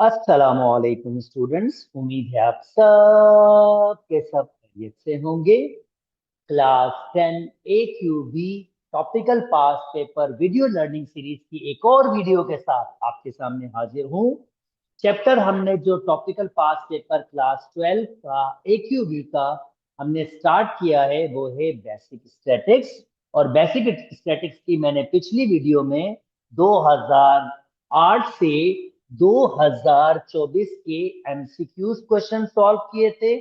अस्सलामुअलैकुम स्टूडेंट्स, उम्मीद है आप सब के सब खैरियत से होंगे। क्लास 10 AQB टॉपिकल पास पेपर वीडियो लर्निंग सीरीज की एक और वीडियो के साथ आपके सामने हाजिर हूँ। चैप्टर हमने जो टॉपिकल पास पेपर क्लास 12 का AQB का हमने स्टार्ट किया है वो है बेसिक स्टैटिक्स। और बेसिक स्टैटिक्स की मैंने पिछली वीडियो में 2008 से 2024 के MCQs क्वेश्चन सॉल्व किए थे।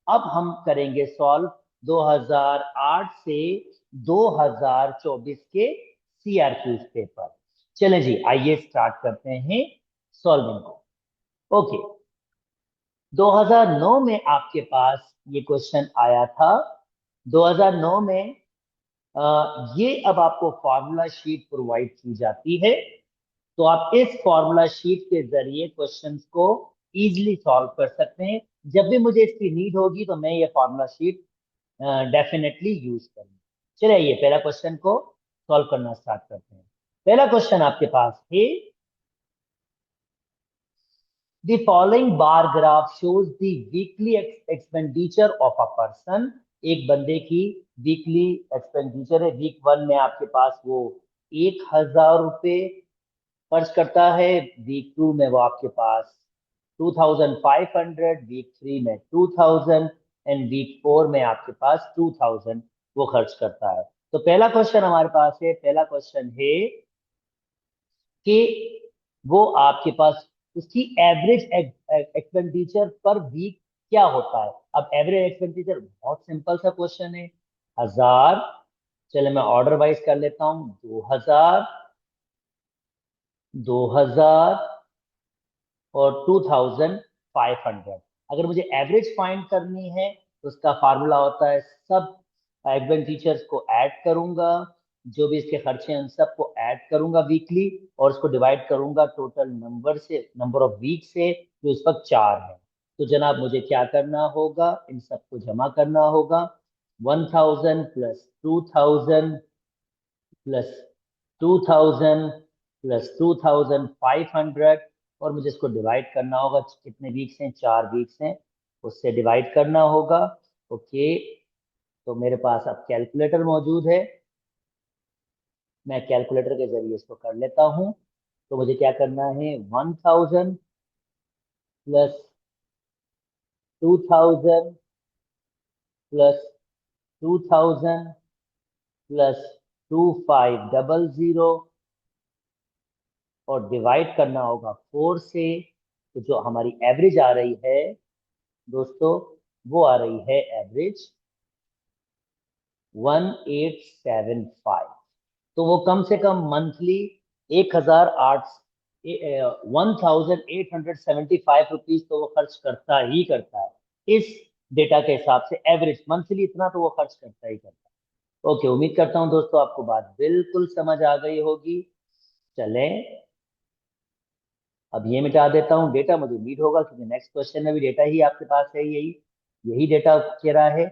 अब हम करेंगे सॉल्व 2008 से 2024 के CRQs पेपर। चलें जी, आइए स्टार्ट करते हैं सॉल्विंग को। ओके, 2009 में आपके पास ये क्वेश्चन आया था। 2009 में ये अब आपको फॉर्मूला शीट प्रोवाइड की जाती है, तो आप इस फॉर्मूला शीट के जरिए क्वेश्चंस को इजीली सॉल्व कर सकते हैं। जब भी मुझे इसकी नीड होगी तो मैं ये फॉर्मूला शीट डेफिनेटली यूज करूंगा। चलिए ये पहला क्वेश्चन को सॉल्व करना स्टार्ट करते हैं। पहला क्वेश्चन आपके पास है, the following bar graph shows the weekly expenditure of a person। एक बंदे की वीकली एक्सपेंडिचर है। वीक 1 में आपके पास वो 1,000 रुपये खर्च करता है। वीक 2 में वो आपके पास 2,500, वीक 3 में 2,000 एंड वीक 4 में आपके पास 2,000 वो खर्च करता है। तो पहला क्वेश्चन हमारे पास है, पहला क्वेश्चन है कि वो आपके पास उसकी एवरेज एक्सपेंडिचर पर वीक क्या होता है। अब एवरेज एक्सपेंडिचर बहुत सिंपल सा क्वेश्चन है, 1,000। चले मैं ऑर्डर वाइज कर लेता हूँ, 2,000, 2,000 और 2,500। अगर मुझे एवरेज फाइंड करनी है तो उसका फार्मूला होता है, सब एक्सपेंडिचर्स को ऐड करूंगा, जो भी इसके खर्चे हैं उन सबको ऐड करूंगा वीकली, और उसको डिवाइड करूंगा टोटल नंबर से, नंबर ऑफ वीक से, जो इस वक्त 4 है। तो जनाब मुझे क्या करना होगा, इन सबको जमा करना होगा। 1,000 प्लस 2,000 प्लस 2,000 प्लस 2,500, और मुझे इसको डिवाइड करना होगा, कितने वीक्स हैं, 4 वीक्स हैं, उससे डिवाइड करना होगा। ओके, तो मेरे पास अब कैलकुलेटर मौजूद है, मैं कैलकुलेटर के जरिए इसको कर लेता हूँ। तो मुझे क्या करना है, 1,000 प्लस 2,000 प्लस 2,000 प्लस 2,500 और डिवाइड करना होगा 4 से। तो जो हमारी एवरेज आ रही है दोस्तों, वो आ रही है एवरेज 1,875। तो वो कम से कम मंथली 1,008 1,875 तो वो खर्च करता ही करता है। इस डेटा के हिसाब से एवरेज मंथली इतना तो वो खर्च करता ही करता है। ओके, उम्मीद करता हूं दोस्तों आपको बात बिल्कुल समझ आ गई होगी। चलें, अब ये मिटा देता हूँ, डेटा मुझे नीड होगा क्योंकि नेक्स्ट क्वेश्चन में भी डेटा ही आपके पास है, यही यही डेटा कह रहा है।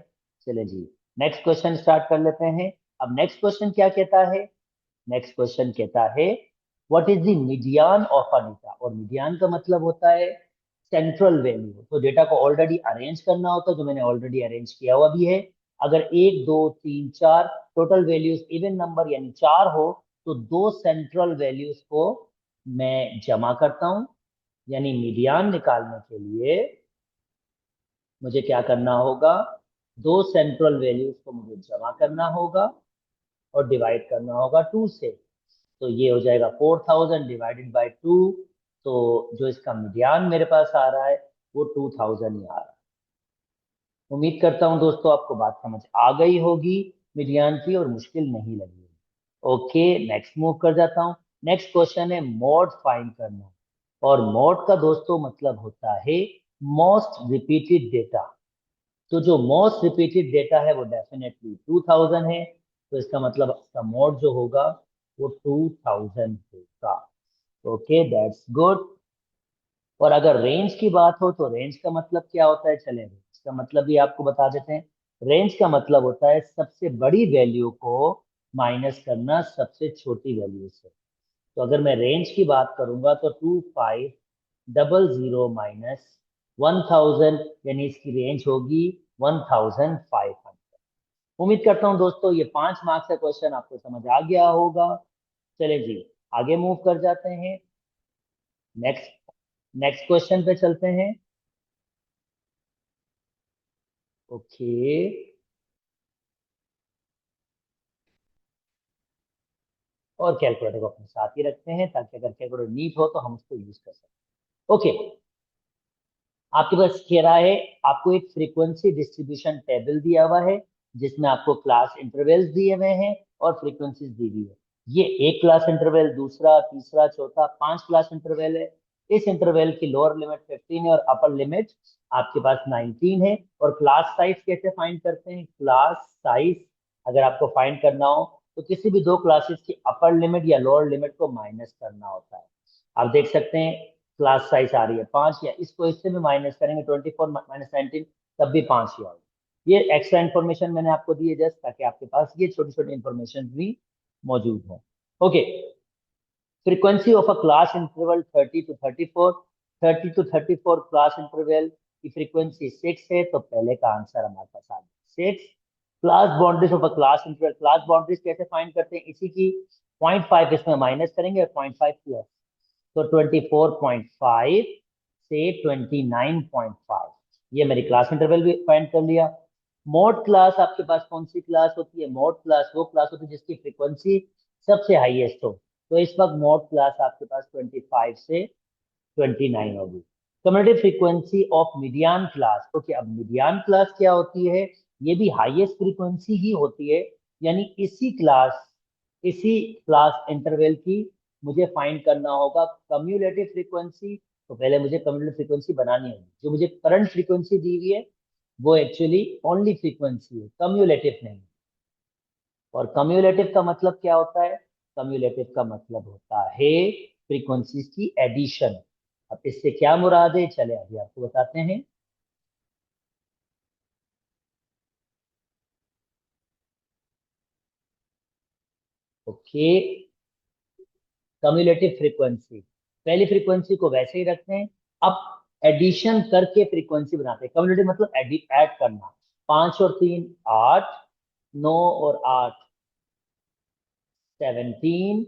चले जी, नेक्स्ट क्वेश्चन स्टार्ट कर लेते हैं। अब नेक्स्ट क्वेश्चन क्या कहता है, नेक्स्ट क्वेश्चन कहता है what is the median of a data. और मीडियन का मतलब होता है सेंट्रल वैल्यू। तो डेटा को ऑलरेडी अरेंज करना होता है, जो मैंने ऑलरेडी अरेंज किया हुआ भी है। अगर 1 2 3 4 टोटल वैल्यूज इवन नंबर यानी 4 हो, तो दो सेंट्रल वैल्यूज को मैं जमा करता हूं। यानी मीडियन निकालने के लिए मुझे क्या करना होगा, दो सेंट्रल वैल्यूज को मुझे जमा करना होगा और डिवाइड करना होगा 2 से। तो ये हो जाएगा 4,000 डिवाइडेड बाई 2। तो जो इसका मीडियन मेरे पास आ रहा है वो 2,000 ही आ रहा है। उम्मीद करता हूं दोस्तों आपको बात समझ आ गई होगी मीडियन की, और मुश्किल नहीं लगी। ओके, नेक्स्ट मूव कर जाता हूं। नेक्स्ट क्वेश्चन है मोड फाइंड करना। और मोड का दोस्तों मतलब होता है मोस्ट रिपीटेड डेटा। तो जो मोस्ट रिपीटेड डेटा है वो डेफिनेटली 2,000 है। तो इसका मतलब इसका मोड जो होगा वो 2,000 होगा। Okay, that's good. और अगर रेंज की बात हो तो रेंज का मतलब क्या होता है, चलें रेंज का मतलब भी आपको बता देते हैं। रेंज का मतलब होता है सबसे बड़ी वैल्यू को माइनस करना सबसे छोटी वैल्यू से। तो अगर मैं रेंज की बात करूंगा तो 2,500 00 माइनस 1000, यानी इसकी रेंज होगी 1500। उम्मीद करता हूं दोस्तों ये 5 मार्क्स का क्वेश्चन आपको समझ आ गया होगा। चले जी, आगे मूव कर जाते हैं। नेक्स्ट नेक्स्ट क्वेश्चन पे चलते हैं। ओके, और कैलकुलेटर को अपने साथ ही रखते हैं ताकि अगर कैलकुलेटर नीट हो तो हम उसको यूज कर सकें। ओके, आपके पास कह रहा है, आपको एक फ्रीक्वेंसी डिस्ट्रीब्यूशन टेबल दिया हुआ है जिसमें आपको क्लास इंटरवल्स दिए हुए हैं और फ्रीक्वेंसीज दी हुई है। ये एक क्लास इंटरवल, दूसरा, तीसरा, चौथा, 5 क्लास इंटरवल है। इस इंटरवल की लोअर लिमिट 15 है और अपर लिमिट आपके पास 19 है। और क्लास साइज कैसे फाइंड करते हैं? क्लास साइज अगर आपको फाइंड करना हो तो किसी भी दो क्लासेस की अपर लिमिट या लोअर लिमिट को माइनस करना होता है। आप देख सकते हैं क्लास साइज आ रही है 5, या इसको इससे भी माइनस करेंगे 24 माइनस 19, तब भी 5 ही आएगी। ये एक्स्ट्रा इन्फॉर्मेशन मैंने आपको दी है जस्ट ताकि आपके पास ये छोटी छोटी इन्फॉर्मेशन भी मौजूद हो। Okay, frequency of a class interval 30 to 34, 30 to 34 class interval की फ्रीक्वेंसी 6 है, तो पहले का आंसर हमारे पास आ गया 6। Class boundaries of a class interval, class boundaries कैसे फाइंड करते हैं? इसी की 0.5 इसमें माइनस करेंगे और 0.5 प्लस, तो 24.5 से 29.5, ये मेरी क्लास इंटरवल भी फाइंड कर लिया। मोड क्लास आपके पास कौन सी क्लास होती है? मोड क्लास वो क्लास होती है जिसकी फ्रीक्वेंसी सबसे हाईएस्ट हो। तो इस वक्त मोड क्लास आपके पास 25 से 29 होगी। Cumulative frequency of median class, okay, अब मीडियन क्लास क्या होती है? ये भी हाईएस्ट फ्रीक्वेंसी ही होती है, यानी इसी क्लास इंटरवल की मुझे फाइंड करना होगा कम्युलेटिव फ्रीक्वेंसी। तो पहले मुझे कम्युलेटिव फ्रीक्वेंसी बनानी होगी। जो मुझे करंट फ्रीक्वेंसी दी हुई है वो एक्चुअली ओनली फ्रीक्वेंसी है, कम्युलेटिव नहीं। और कम्युलेटिव का मतलब क्या होता है? कम्युलेटिव का मतलब होता है फ्रीक्वेंसीज की एडिशन। अब इससे क्या मुराद है, चले अभी आपको बताते हैं। ओके, कम्युलेटिव फ्रीक्वेंसी, पहली फ्रीक्वेंसी को वैसे ही रखते हैं। अब एडिशन करके फ्रीक्वेंसी बनाते हैं। कम्युलेटिव मतलब ऐड करना। 5 और 3 8, 9 और 8 17,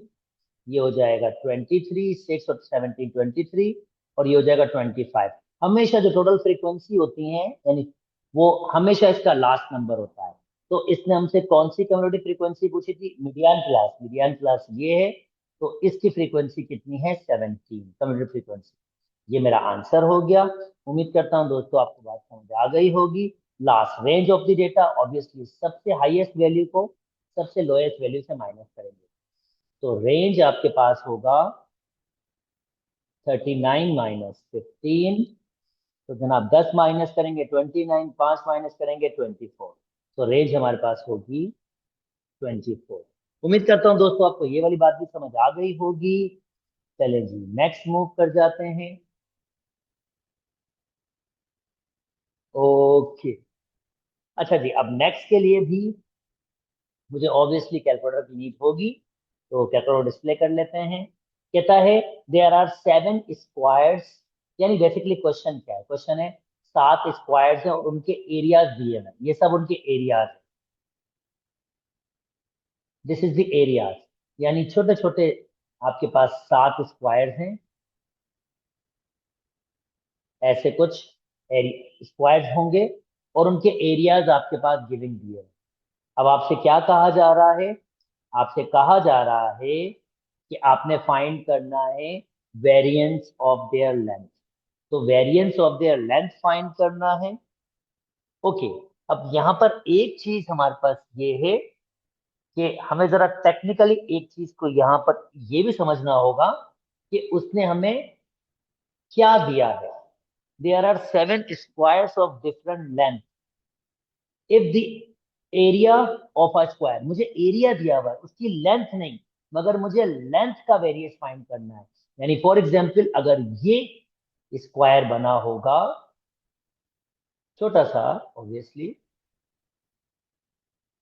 ये हो जाएगा 23, 6 और 17 23, और ये हो जाएगा 25। हमेशा जो टोटल फ्रीक्वेंसी होती है यानी वो हमेशा इसका लास्ट नंबर होता है। तो इसने हमसे कौन सी कम्युलेटिव फ्रीक्वेंसी पूछी थी? मीडियन क्लास, मीडियन क्लास ये है। तो इसकी फ्रीक्वेंसी कितनी है? 17 कम्युलेटिव फ्रीक्वेंसी। ये मेरा आंसर हो गया। उम्मीद करता हूँ दोस्तों आपको बात समझ आ गई होगी। Last range of the data, obviously सबसे हाईएस्ट वैल्यू को सबसे लोएस्ट वैल्यू से माइनस करेंगे। तो रेंज आपके पास होगा 39 माइनस 15। तो जनाब 10 माइनस करेंगे 29, 5 माइनस करेंगे 24। तो रेंज हमारे पास होगी 24। उम्मीद करता हूँ दोस्तों आपको ये वाली बात भी समझ आ गई होगी। चले जी, नेक्स्ट मूव कर जाते हैं। ओके, अच्छा जी, अब नेक्स्ट के लिए भी मुझे ऑब्वियसली कैलकुलेटर की नीड होगी, तो कैलकुलेटर डिस्प्ले कर लेते हैं। कहता है देयर आर 7 स्क्वायर्स, यानी बेसिकली क्वेश्चन क्या है? क्वेश्चन है 7 स्क्वायर्स हैं और उनके एरियाज दिए हैं, ये सब उनके areas. This is the areas, यानी छोटे छोटे आपके पास 7 स्क्वायर्स हैं, ऐसे कुछ स्क्वायर्स होंगे और उनके एरियाज आपके पास गिविंग दिए हैं। अब आपसे क्या कहा जा रहा है? आपसे कहा जा रहा है कि आपने फाइंड करना है वेरिएंस ऑफ देयर लेंथ। तो variance of their length find करना है। ओके, अब यहाँ पर एक चीज हमारे पास ये है कि हमें जरा टेक्निकली एक चीज को यहाँ पर ये भी समझना होगा कि उसने हमें क्या दिया है। There are 7 squares of different length. If the area of a square, मुझे एरिया दिया हुआ है उसकी लेंथ नहीं, मगर मुझे लेंथ का वेरिएस फाइंड करना है। यानी फॉर एग्जाम्पल अगर ये स्क्वायर बना होगा छोटा सा, ऑब्वियसली,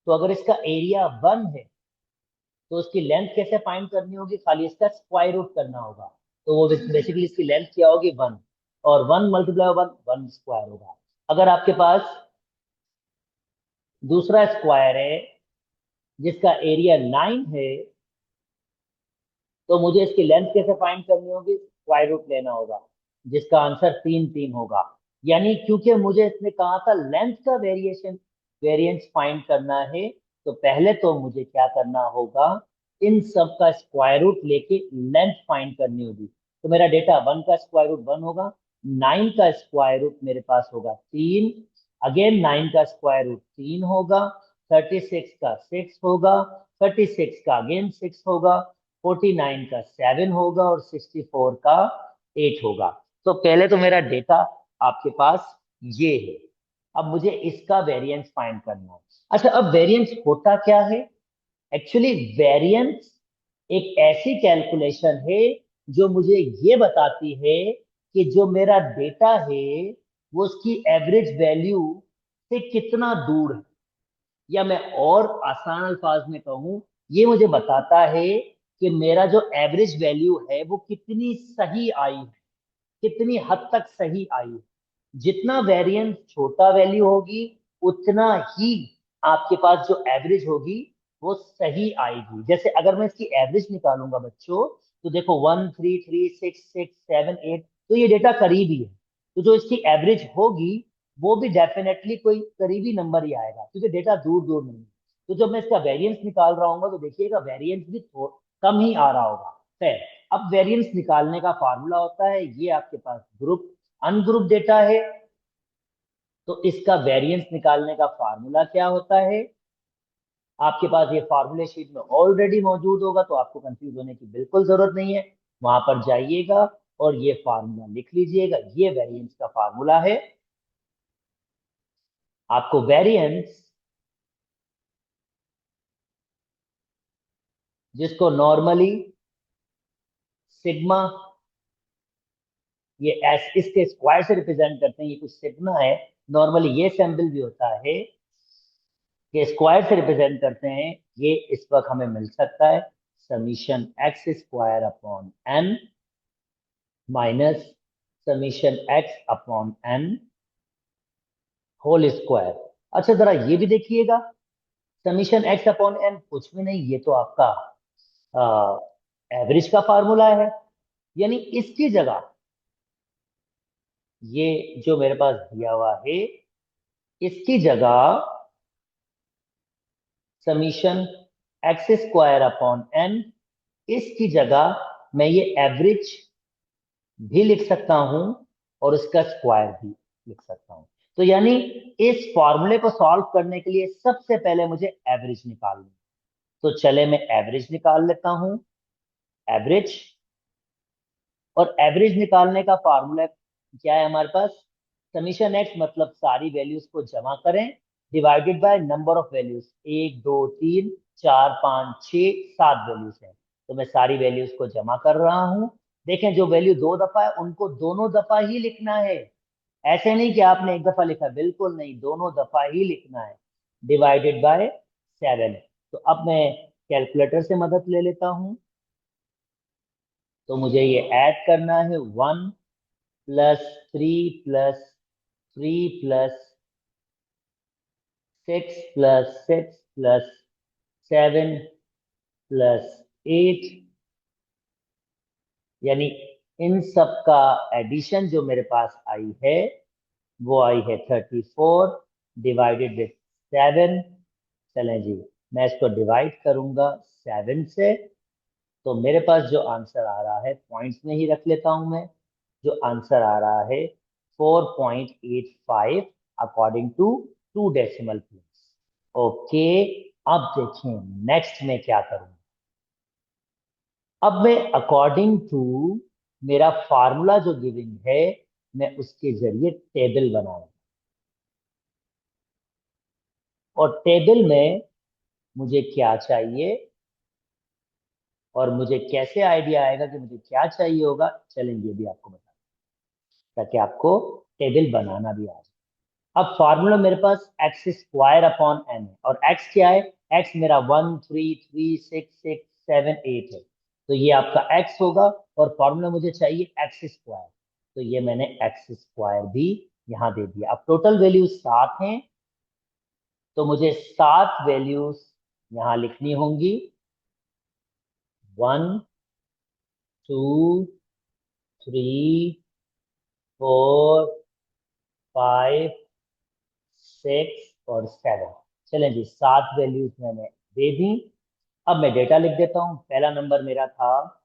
तो अगर इसका एरिया 1 है तो उसकी लेंथ कैसे फाइंड करनी होगी? खाली इसका स्क्वायर रूट करना होगा। तो वो बेसिकली इसकी लेंथ क्या होगी 1, और 1 मल्टीप्लाई 1 1 स्क्वायर होगा। अगर आपके पास दूसरा स्क्वायर है जिसका एरिया 9 है, तो मुझे इसकी लेंथ कैसे फाइंड करनी होगी, स्क्वायर रूट लेना होगा, जिसका आंसर 3 होगा। यानी क्योंकि मुझे इसने कहा था लेंथ का वेरिएंस फाइंड करना है, तो पहले तो मुझे क्या करना होगा, इन सब का स्क्वायर रूट लेके लेंथ फाइंड करनी होगी। तो मेरा डेटा 1 का स्क्वायर रूट 1 होगा, 9 का स्क्वायर रूट मेरे पास होगा 3, अगेन 9 का स्क्वायर रूट 3 होगा, 36 का 6 होगा, 36 का अगेन 6 होगा, 49 का 7 होगा, और 64 का 8 होगा। तो पहले तो मेरा डेटा आपके पास ये है। अब मुझे इसका वेरिएंस फाइंड करना है। अच्छा, अब वेरिएंस होता क्या है? एक्चुअली वेरिएंस एक ऐसी कैलकुलेशन है जो मुझे ये बताती है कि जो मेरा डेटा है वो उसकी एवरेज वैल्यू से कितना दूर है, या मैं और आसान अल्फाज में कहूं, ये मुझे बताता है कि मेरा जो एवरेज वैल्यू है वो कितनी सही आई है, कितनी हद तक सही आई है। जितना वेरिएंस छोटा वैल्यू होगी, उतना ही आपके पास जो एवरेज होगी वो सही आएगी। जैसे अगर मैं इसकी एवरेज निकालूंगा बच्चों, तो देखो 1 3 3 6 6 7 8, तो ये डेटा करीब ही है। तो जो इसकी एवरेज होगी वो भी डेफिनेटली कोई करीबी नंबर ही आएगा, क्योंकि डेटा दूर दूर नहीं है। तो जब मैं इसका वेरिएंस निकाल रहा हूँ तो देखिएगा वेरिएंस भी कम ही आ रहा होगा। खैर, अब वेरिएंस निकालने का फार्मूला होता है, ये आपके पास ग्रुप अनग्रुप डेटा है, तो इसका वेरिएंस निकालने का फार्मूला क्या होता है, आपके पास ये फार्मूले शीट में ऑलरेडी मौजूद होगा, तो आपको कंफ्यूज होने की बिल्कुल जरूरत नहीं है। वहां पर जाइएगा और ये फार्मूला लिख लीजिएगा, ये वेरिएंस का फार्मूला है। आपको वेरिएंस, जिसको नॉर्मली सिग्मा, ये एस इसके स्क्वायर से रिप्रेजेंट करते हैं, ये कुछ सिग्मा है। नॉर्मली ये सिंबल भी होता है कि स्क्वायर से रिप्रेजेंट करते हैं, ये इस वक्त हमें मिल सकता है summation x square upon n minus summation x upon n whole square. अच्छा, जरा ये भी देखिएगा, समीशन एक्स अपॉन एन कुछ भी नहीं, ये तो आपका एवरेज का फार्मूला है। यानी इसकी जगह ये जो मेरे पास दिया हुआ है, इसकी जगह summation x square upon n, इसकी जगह मैं ये एवरेज भी लिख सकता हूं और इसका स्क्वायर भी लिख सकता हूं। तो यानी इस फॉर्मूले को सॉल्व करने के लिए सबसे पहले मुझे एवरेज निकालनी है। तो चले मैं एवरेज निकाल लेता हूं। एवरेज, और एवरेज निकालने का फार्मूला क्या है हमारे पास, समीशन एक्स मतलब सारी वैल्यूज को जमा करें, divided by number of values, 1 2 3 4 5 6 7 values हैं। तो मैं सारी वैल्यूज को जमा कर रहा हूं। देखें, जो वैल्यू 2 दफा है उनको दोनों दफा ही लिखना है। ऐसे नहीं कि आपने एक दफा लिखा, बिल्कुल नहीं, दोनों दफा ही लिखना है। डिवाइडेड बाय 7 है। तो अब मैं कैलकुलेटर से मदद ले लेता हूं। तो मुझे ये ऐड करना है, 1 + 3 + 6 + 7 + 8, यानी इन सब का एडिशन जो मेरे पास आई है वो आई है 34 डिवाइडेड विथ 7। चलें जी, मैं इसको डिवाइड करूंगा 7 से, तो मेरे पास जो आंसर आ रहा है, पॉइंट्स में ही रख लेता हूं मैं, जो आंसर आ रहा है 4.85 according to 2 decimal place. Okay, अब देखें नेक्स्ट में क्या करूं। अब मैं अकॉर्डिंग टू मेरा फार्मूला जो गिविंग है, मैं उसके जरिए टेबल बनाऊं, और टेबल में मुझे क्या चाहिए और मुझे कैसे आइडिया आएगा कि मुझे क्या चाहिए होगा, चलेंगे भी आपको बता, ताकि आपको टेबल बनाना भी आ जाए। अब फार्मूला मेरे पास एक्स स्क्वायर अपॉन एन है, और एक्स क्या है, एक्स मेरा 1 3 3 6 6 7 8 है। तो ये आपका x होगा और फॉर्मूला मुझे चाहिए एक्स स्क्वायर, तो ये मैंने एक्स स्क्वायर भी यहाँ दे दिया। अब टोटल वैल्यूज 7 हैं, तो मुझे 7 वैल्यूज यहाँ लिखनी होंगी। 1 2 3 4 5 6 और 7। चलें जी, 7 वैल्यूज मैंने दे दी। अब मैं डेटा लिख देता हूँ। पहला नंबर मेरा था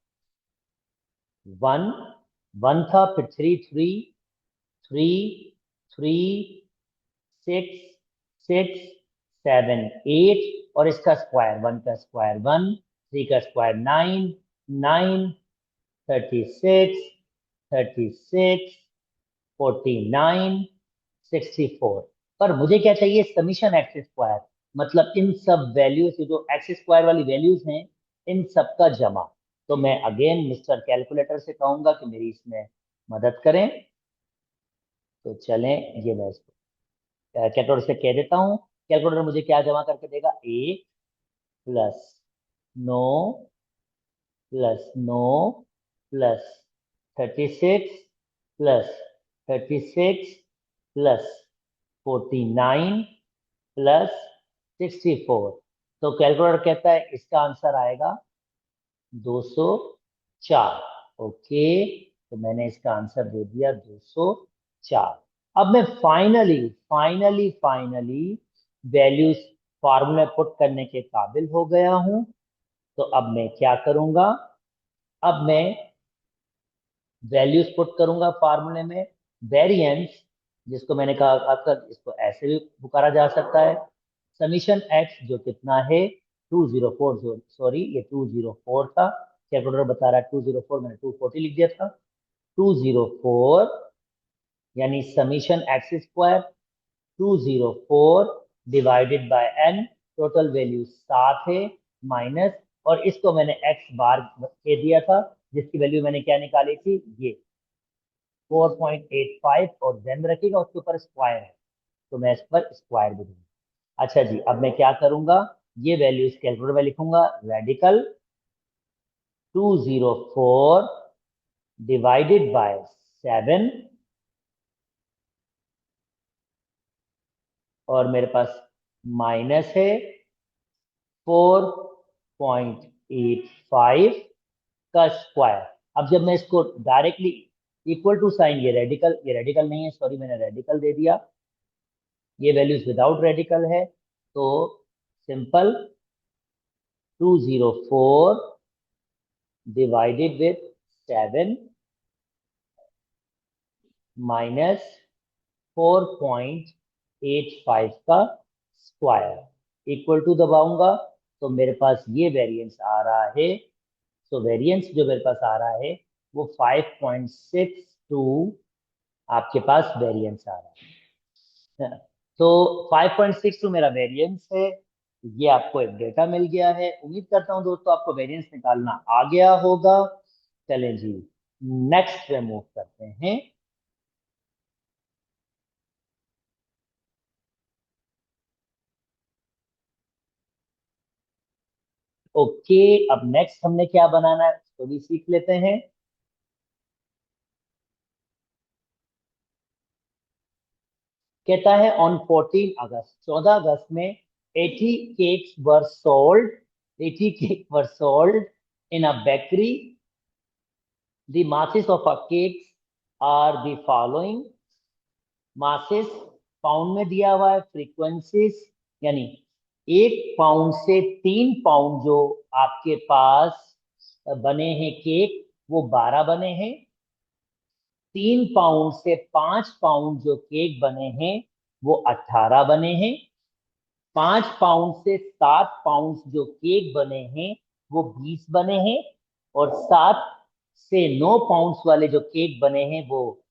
1, 1 था, फिर 3 3 3 3 6 6 7 8 और इसका स्क्वायर, 1 का स्क्वायर 1, 3 का स्क्वायर 9 9 36 36 49 64। पर मुझे क्या चाहिए, समीशन एक्स स्क्वायर, मतलब इन सब वैल्यूज जो एक्स स्क्वायर वाली वैल्यूज हैं इन सब का जमा। तो मैं अगेन मिस्टर कैलकुलेटर से कहूंगा कि मेरी इसमें मदद करें। तो चलें, ये मैं इसको कैलकुलेटर से कह देता हूँ। कैलकुलेटर मुझे क्या जमा करके देगा, 1 plus 9 plus 9 plus 36 plus 36 plus 49 plus 64। तो कैलकुलेटर कहता है इसका आंसर आएगा 204। ओके, तो मैंने इसका आंसर दे दिया 204। अब मैं finally finally finally values formula put करने के काबिल हो गया हूं। तो अब मैं क्या करूंगा, अब मैं वैल्यूज पुट करूंगा फार्मूले में। वेरिएंस, जिसको मैंने कहा आपका, इसको ऐसे भी पुकारा जा सकता है, समीशन एक्स जो कितना है 204, सॉरी ये 204 था, कैलकुलेटर बता रहा है 204, मैंने 240 लिख दिया था। 204 यानी summation x square 204 divided by n, total value 7 है, माइनस, और इसको मैंने एक्स बार दे दिया था, जिसकी वैल्यू मैंने क्या निकाली थी, ये 4.85, और देन रखिएगा उसके ऊपर स्क्वायर है, तो मैं इस पर स्क्वायर भी दूंगा। अच्छा जी, अब मैं क्या करूंगा, ये वैल्यू इस कैलकुलेटर में लिखूंगा। रेडिकल 204 डिवाइडेड बाय 7, और मेरे पास माइनस है 4.85 का स्क्वायर। अब जब मैं इसको डायरेक्टली इक्वल टू साइन, ये रेडिकल नहीं है, सॉरी मैंने रेडिकल दे दिया, ये वैल्यूज विदाउट रेडिकल है, तो सिंपल 204 डिवाइडेड विथ 7 माइनस 4.85 का स्क्वायर इक्वल टू दबाऊंगा, तो मेरे पास ये वेरिएंस आ रहा है। तो वेरिएंस जो मेरे पास आ रहा है वो 5.62 आपके पास वेरिएंस आ रहा है। तो 5.62 मेरा वेरिएंस है। ये आपको एक डेटा मिल गया है। उम्मीद करता हूं दोस्तों आपको वेरिएंस निकालना आ गया होगा। चलें जी, नेक्स्ट पे मूव करते हैं। ओके, अब नेक्स्ट हमने क्या बनाना है उसको भी सीख लेते हैं। कहता है ऑन 14 अगस्त, 14 अगस्त में 80 cakes were sold, 80 cake were sold in a bakery. The masses of a cakes are the following। Masses pound में दिया हुआ है, फ्रीक्वेंसीज यानी 1 पाउंड से 3 पाउंड जो आपके पास बने हैं केक, वो 12 बने हैं। 3 पाउंड से 5 पाउंड जो केक बने हैं वो 18 बने हैं। 5 पाउंड से 7 पाउंड जो केक बने हैं वो 20 बने हैं। और 7 से 9 पाउंड वाले जो केक बने हैं वो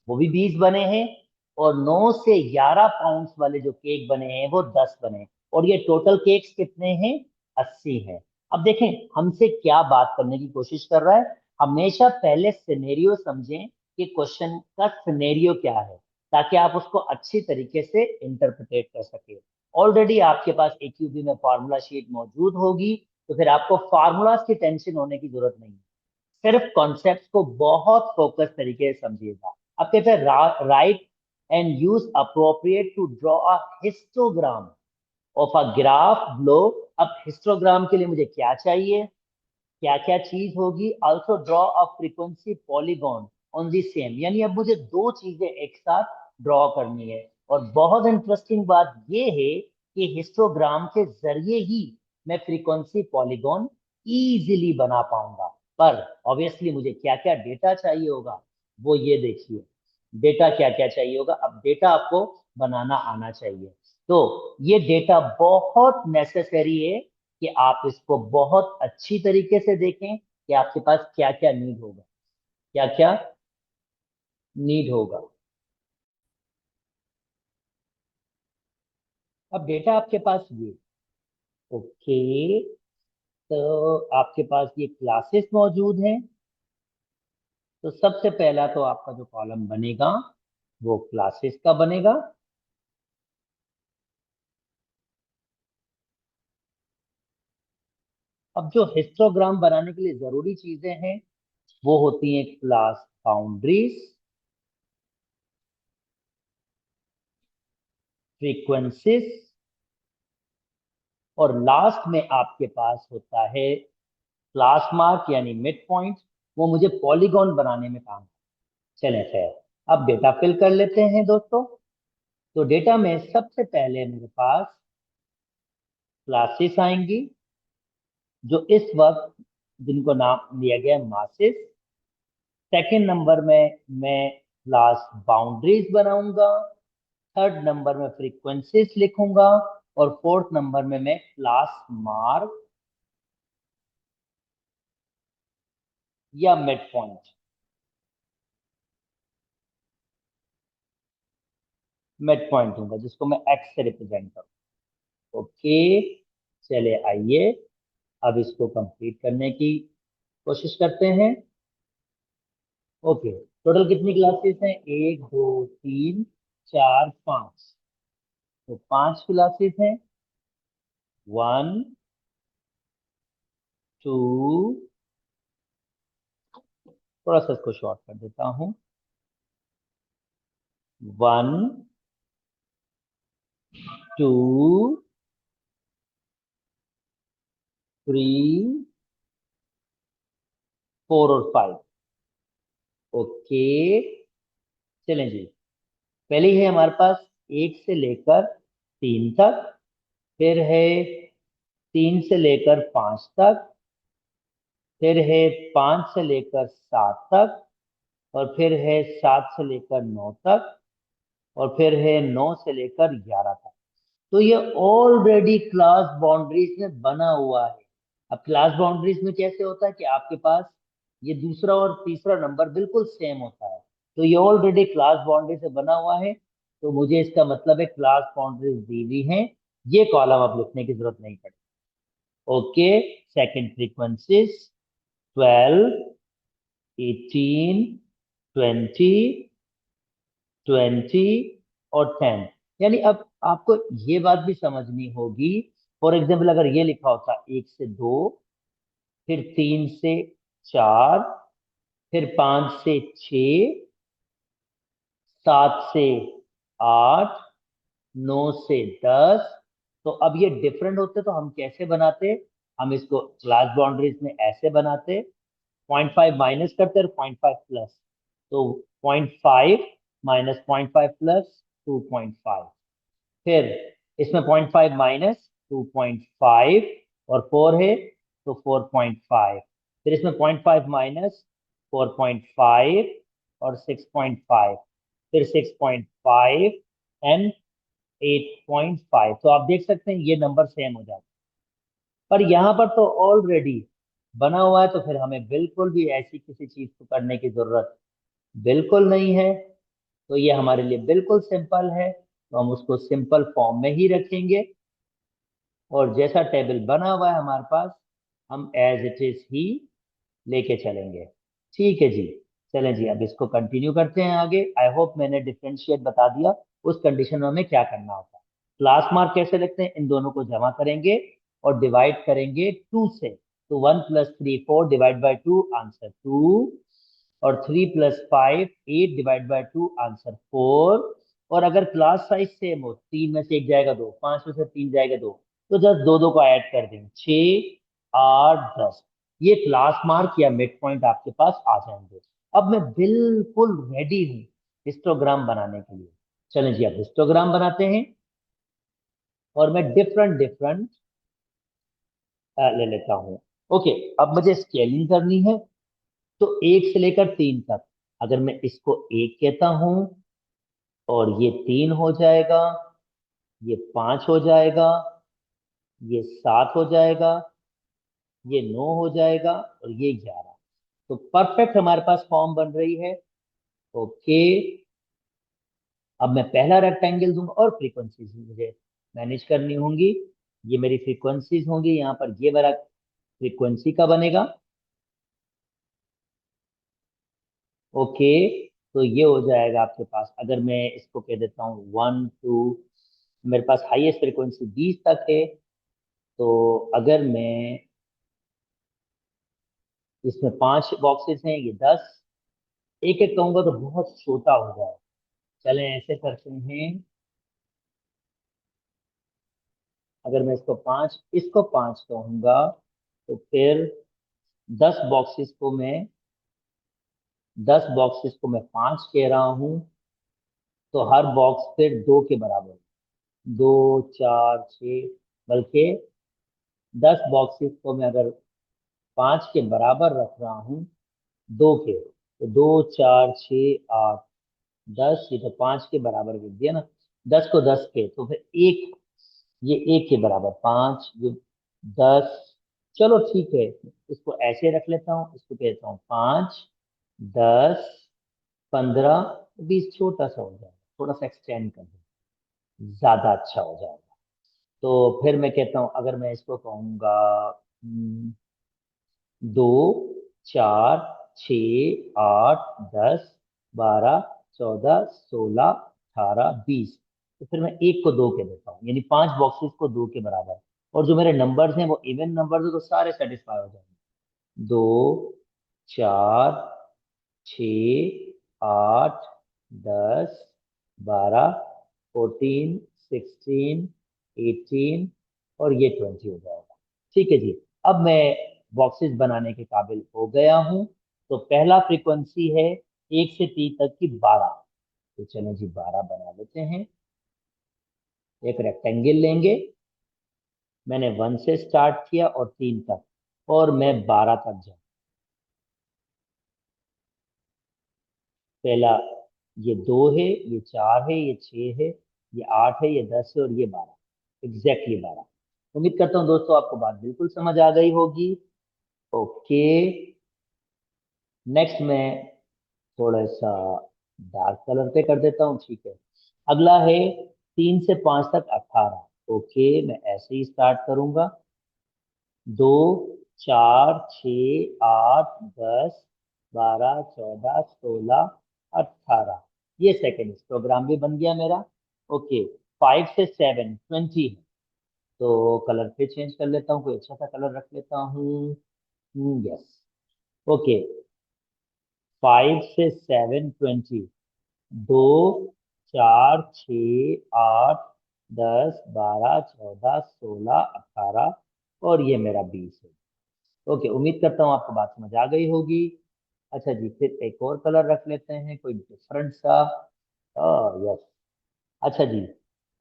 भी 20 बने हैं। और 9 से 11 पाउंड वाले जो केक बने हैं वो 10 बने हैं। और ये टोटल केक्स कितने हैं, 80 हैं। अब देखें हमसे क्या बात करने की कोशिश कर रहा है। हमेशा पहले सिनेरियो समझें कि क्वेश्चन का सिनेरियो क्या है, ताकि आप उसको अच्छी तरीके से इंटरप्रिटेट कर सके। ऑलरेडी आपके पास AQB में फॉर्मूला शीट मौजूद होगी, तो फिर आपको फार्मूलाज की टेंशन होने की जरूरत नहीं है। सिर्फ कॉन्सेप्ट को बहुत फोकस तरीके से समझिएगा। अब कहते हैं right and use appropriate to draw a histogram of a graph below. अब हिस्टोग्राम के लिए मुझे क्या चाहिए, क्या क्या चीज होगी? Also draw a frequency polygon on the same, यानी अब मुझे दो चीजें एक साथ ड्रॉ करनी है। और बहुत इंटरेस्टिंग बात यह है कि हिस्टोग्राम के जरिए ही मैं फ्रीक्वेंसी पॉलीगॉन इजीली बना पाऊंगा। पर ऑब्वियसली मुझे क्या क्या डेटा चाहिए होगा, वो ये देखिए। डेटा क्या क्या चाहिए होगा? अब डेटा आपको बनाना आना चाहिए। तो ये डेटा बहुत नेसेसरी है कि आप इसको बहुत अच्छी तरीके से देखें कि आपके पास क्या क्या नीड होगा, क्या क्या नीड होगा। अब डेटा आपके पास ये, ओके, तो आपके पास ये क्लासेस मौजूद हैं। तो सबसे पहला तो आपका जो कॉलम बनेगा वो क्लासेस का बनेगा। अब जो हिस्टोग्राम बनाने के लिए जरूरी चीजें हैं वो होती हैं क्लास बाउंड्रीज, फ्रीक्वेंसीज, और लास्ट में आपके पास होता है क्लास मार्क यानी मिड पॉइंट। वो मुझे पॉलीगॉन बनाने में काम। चलें खैर, अब डेटा फिल कर लेते हैं दोस्तों। तो डेटा में सबसे पहले मेरे पास क्लासेस आएंगी, जो इस वक्त जिनको नाम दिया गया है मासेस। सेकंड नंबर में मैं क्लास बाउंड्रीज बनाऊंगा। थर्ड नंबर में फ्रीक्वेंसीज लिखूंगा। और फोर्थ नंबर में मैं क्लास मार्क या मिड पॉइंट, मिड पॉइंट दूंगा, जिसको मैं एक्स से रिप्रेजेंट करूँ। ओके, चले आइए अब इसको कंप्लीट करने की कोशिश करते हैं। ओके, टोटल कितनी क्लासेस हैं? एक, दो, तीन, चार, पांच। तो पांच क्लासेस हैं। वन, टू, थोड़ा सा इसको शॉर्ट कर देता हूं। वन, टू, थ्री, फोर और फाइव। ओके, चलें जी। पहली है हमारे पास एक से लेकर तीन तक, फिर है तीन से लेकर पांच तक, फिर है पांच से लेकर सात तक, और फिर है सात से लेकर नौ तक, और फिर है नौ से लेकर ग्यारह तक। तो ये ऑलरेडी क्लास बाउंड्रीज में बना हुआ है। अब क्लास बाउंड्रीज में कैसे होता है कि आपके पास ये दूसरा और तीसरा नंबर बिल्कुल सेम होता है। तो ये ऑलरेडी क्लास बाउंड्री से बना हुआ है। तो मुझे इसका मतलब है क्लास बाउंड्रीज दी हुई हैं। ये कॉलम अब लिखने की जरूरत नहीं पड़ेगी। ओके, सेकंड फ्रीक्वेंसीज 12, 18, 20, 20 और 10। यानी अब आपको ये बात भी समझनी होगी। फॉर एग्जाम्पल अगर ये लिखा होता एक से दो, फिर तीन से चार, फिर पांच से छ, सात से आठ, नौ से दस। तो अब ये डिफरेंट होते तो हम कैसे बनाते? हम इसको क्लास बाउंड्रीज में ऐसे बनाते, 0.5 माइनस करते और 0.5 प्लस। तो 0.5 माइनस 0.5 प्लस 2.5। फिर इसमें 0.5 माइनस 2.5 और 4 है तो 4.5। फिर इसमें 0.5 माइनस 4.5 और 6.5, फिर 6.5 एंड 8.5। तो आप देख सकते हैं ये नंबर सेम हो जाता है। पर यहाँ पर तो ऑलरेडी बना हुआ है, तो फिर हमें बिल्कुल भी ऐसी किसी चीज को करने की जरूरत बिल्कुल नहीं है। तो ये हमारे लिए बिल्कुल सिंपल है, तो हम उसको सिंपल फॉर्म में ही रखेंगे। और जैसा टेबल बना हुआ है हमारे पास, हम एज इट इज ही लेके चलेंगे। ठीक है जी। चलें जी, अब इसको कंटिन्यू करते हैं आगे। आई होप मैंने डिफरेंशिएट बता दिया उस कंडीशन में हमें क्या करना होता है। क्लास मार्क कैसे लिखते हैं? इन दोनों को जमा करेंगे और डिवाइड करेंगे 2 से। तो 1 + 3 4 डिवाइड बाय 2 आंसर 2, और 3 + 5 8 डिवाइड बाय 2 आंसर 4। और अगर क्लास साइज सेम हो, 3 में से एक जाएगा 2, 5 में से 3 जाएगा 2, तो जस्ट दो दो को ऐड कर देंगे, 6 8 10। ये क्लास मार्क या मिड पॉइंट आपके पास आ जाएंगे। अब मैं बिल्कुल रेडी हूँ हिस्टोग्राम बनाने के लिए। चलें जी, अब हिस्टोग्राम बनाते हैं। और मैं डिफरेंट डिफरेंट ले लेता हूँ। ओके, अब मुझे स्केलिंग करनी है। तो 1 से लेकर 3 तक, अगर मैं इसको 1 कहता हूं, और ये 3 हो जाएगा, ये 5 हो जाएगा, ये 7 हो जाएगा, ये 9 हो जाएगा, और ये 11। तो परफेक्ट हमारे पास फॉर्म बन रही है। ओके, अब मैं पहला रेक्टेंगल दूंगा, और फ्रीक्वेंसीज मुझे मैनेज करनी होंगी। ये मेरी फ्रीक्वेंसीज होंगी, यहाँ पर ये मेरा फ्रीक्वेंसी का बनेगा। ओके, तो ये हो जाएगा आपके पास। अगर मैं इसको कह देता हूँ 1 2, मेरे पास हाईएस्ट फ्रीक्वेंसी 20 तक है। तो अगर मैं इसमें 5 बॉक्सेस हैं, ये 10। एक एक कहूंगा तो बहुत छोटा हो जाए। चलें ऐसे करते हैं, अगर मैं इसको 5 कहूंगा, तो फिर 10 बॉक्सेस को मैं 5 कह रहा हूं। तो हर बॉक्स फिर 2 के बराबर, 2 4 6, बल्कि 10 बॉक्सेस को मैं अगर 5 के बराबर रख रहा हूँ, 2 के, तो 2 4 6 8 10, ये तो 5 के बराबर कर दिया ना। 10 को 10 के, तो फिर एक, ये 1 के बराबर 5, ये 10। चलो ठीक है, इसको ऐसे रख लेता हूँ, इसको कहता हूँ 5 10 15 20। छोटा सा हो जाएगा, थोड़ा सा एक्सटेंड कर दो, ज्यादा अच्छा हो जाएगा। तो फिर मैं कहता हूँ, अगर मैं इसको कहूंगा 2 4 6 8 10 12 14 16 18 20। तो फिर मैं 1 को 2 के देता हूँ, यानी 5 बॉक्सेस को 2 के बराबर। और जो मेरे नंबर्स हैं वो इवन नंबर्स है, तो सारे सेटिस्फाई हो जाएंगे। 2 4 6 8 10 12 14 16 18, और ये 20 हो जाएगा। ठीक है जी, अब मैं बॉक्सेस बनाने के काबिल हो गया हूं। तो पहला फ्रीक्वेंसी है 1 से 3 तक की 12। तो चलें जी, 12 बना लेते हैं। एक रेक्टेंगल लेंगे, मैंने 1 से स्टार्ट किया और 3 तक, और मैं 12 तक जाऊँ। पहला, ये 2 है, ये 4 है, ये 6 है, ये 8 है, ये 10 है, और ये 12, एग्जैक्टली 12। उम्मीद करता हूँ दोस्तों आपको बात बिल्कुल समझ आ गई होगी। ओके, नेक्स्ट मैं थोड़ा सा डार्क कलर पे कर देता हूँ। ठीक है, अगला है 3 से 5 तक 18। ओके, मैं ऐसे ही स्टार्ट करूंगा। 2 4 6 8 10 12 14 16 18, ये सेकेंड हिस्टोग्राम भी बन गया मेरा। ओके, 5 से 7 20 है। तो कलर फिर चेंज कर लेता हूँ, कोई अच्छा सा कलर रख लेता हूँ। यस, ओके, 5 से 7 20। 2 4 6 8 10 12 14 16 18, और ये मेरा 20 है। ओके, उम्मीद करता हूँ आपको बात समझ आ गई होगी। अच्छा जी, फिर एक और कलर रख लेते हैं, कोई डिफरेंट सा। यस, अच्छा जी,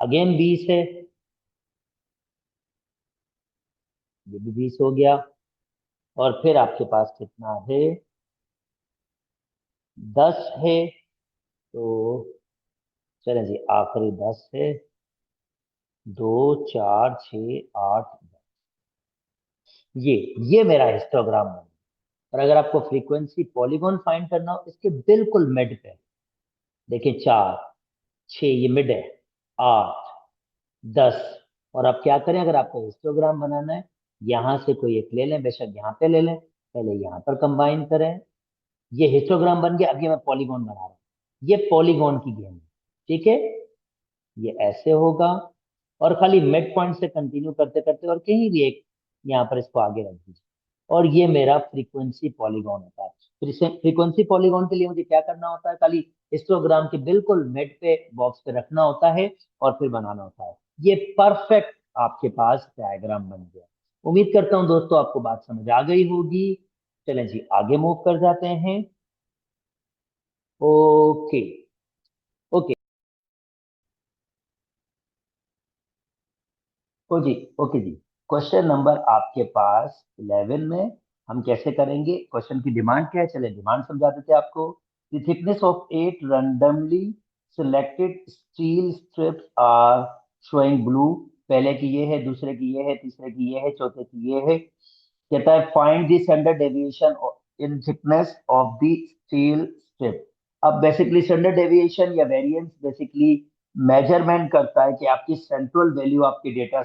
अगेन 20 है, ये भी 20 हो गया। और फिर आपके पास कितना है? 10 है। तो चलें जी, आखिरी 10 है। 2 4 6 8 10, ये मेरा हिस्टोग्राम बना। और अगर आपको फ्रीक्वेंसी पॉलीगॉन फाइंड करना हो, इसके बिल्कुल मिड पे देखिए, 4 6, ये मिड है, 8 10। और आप क्या करें, अगर आपको हिस्टोग्राम बनाना है, यहां से कोई एक ले लें, बेशक यहाँ पे ले लें, पहले यहाँ पर कंबाइन करें। ये हिस्टोग्राम बन गया। अब ये मैं पॉलीगॉन बना रहा हूँ, ये पॉलीगॉन की गेम है। ठीक है, ये ऐसे होगा, और खाली मिड पॉइंट से कंटिन्यू करते करते और कहीं भी एक यहाँ पर इसको आगे रख दीजिए, और ये मेरा फ्रीक्वेंसी पॉलीगॉन होता है। फ्रीक्वेंसी पॉलीगॉन के लिए मुझे क्या करना होता है, खाली हिस्टोग्राम के बिल्कुल मिड पे बॉक्स पे रखना होता है और फिर बनाना होता है। ये परफेक्ट आपके पास डायग्राम बन गया। उम्मीद करता हूँ दोस्तों आपको बात समझ आ गई होगी। चलें जी आगे मूव कर जाते हैं। ओके। ओके। ओ जी। ओके जी। क्वेश्चन नंबर आपके पास 11 में हम कैसे करेंगे, क्वेश्चन की डिमांड क्या है, चले डिमांड समझा देते हैं आपको। The thickness of 8 randomly selected steel strips are showing blue. पहले की ये है, दूसरे की ये है, तीसरे की ये है, चौथे की ये है। कहता है find the standard deviation in thickness of the steel strip. अब बेसिकली स्टैंडर्ड डेविएशन या वेरिएंस बेसिकली मेजरमेंट करता है कि आपकी सेंट्रल वैल्यू आपके डेटा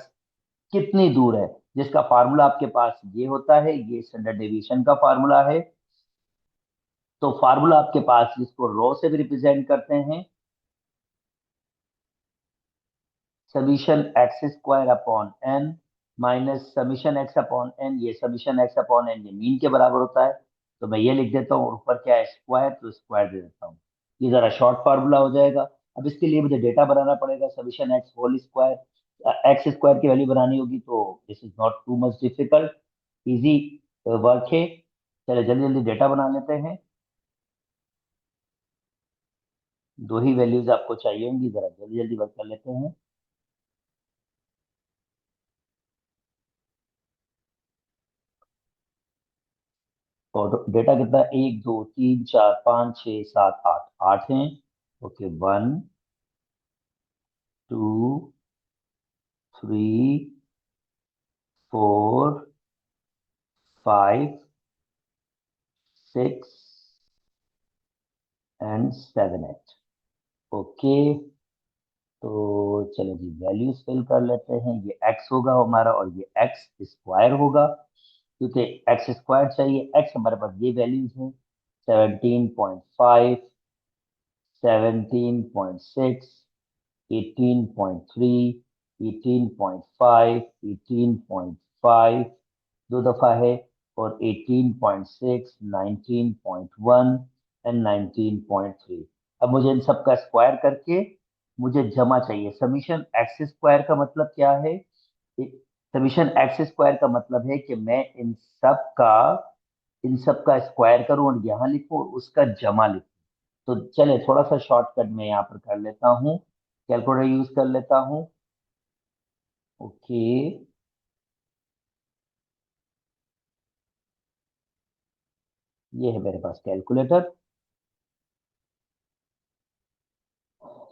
कितनी दूर है, जिसका फार्मूला आपके पास ये होता है, ये स्टैंडर्ड डेविएशन का फार्मूला है। तो फार्मूला आपके पास जिसको रो से भी रिप्रेजेंट करते हैं, summation x square upon n minus summation x upon n. ये समीशन एक्स अपॉन एन ये मीन के बराबर होता है। तो मैं ये लिख देता हूँ, ऊपर क्या है स्क्वायर, तो स्क्वायर दे देता हूँ। ये जरा शॉर्ट फार्मूला हो जाएगा। अब इसके लिए मुझे डेटा बनाना पड़ेगा, summation x whole square, x square की वैल्यू बनानी होगी। तो this is not too much difficult, easy work है। चले जल्दी जल्दी डेटा बना लेते हैं। दो ही वैल्यूज आपको चाहिए होंगी, जरा जल्दी जल्दी वर्क कर लेते हैं। और डेटा कितना है, 1 2 3 4 5 6 7 8 हैं। Okay 1 2 3 4 5 6 and 7 8। ओके। तो चलो जी वैल्यूज फिल कर लेते हैं। ये एक्स होगा हमारा और ये एक्स स्क्वायर होगा, क्योंकि एक्स स्क्वायर चाहिए। एक्स हमारे पास ये वैल्यूज हैं, 17.5, 17.6, 18.3, 18.5, 18.5 दो दफा है, और 18.6, 19.1 एंड 19.3। अब मुझे इन सब का स्क्वायर करके मुझे जमा चाहिए। समीशन एक्स स्क्वायर का मतलब क्या है, समीशन एक्स स्क्वायर का मतलब है कि मैं इन सब का स्क्वायर करूं और यहाँ लिखूं और उसका जमा लिखूं। तो चले थोड़ा सा शॉर्टकट में यहाँ पर कर लेता हूँ, कैलकुलेटर यूज कर लेता हूँ। ओके। ये है मेरे पास कैलकुलेटर।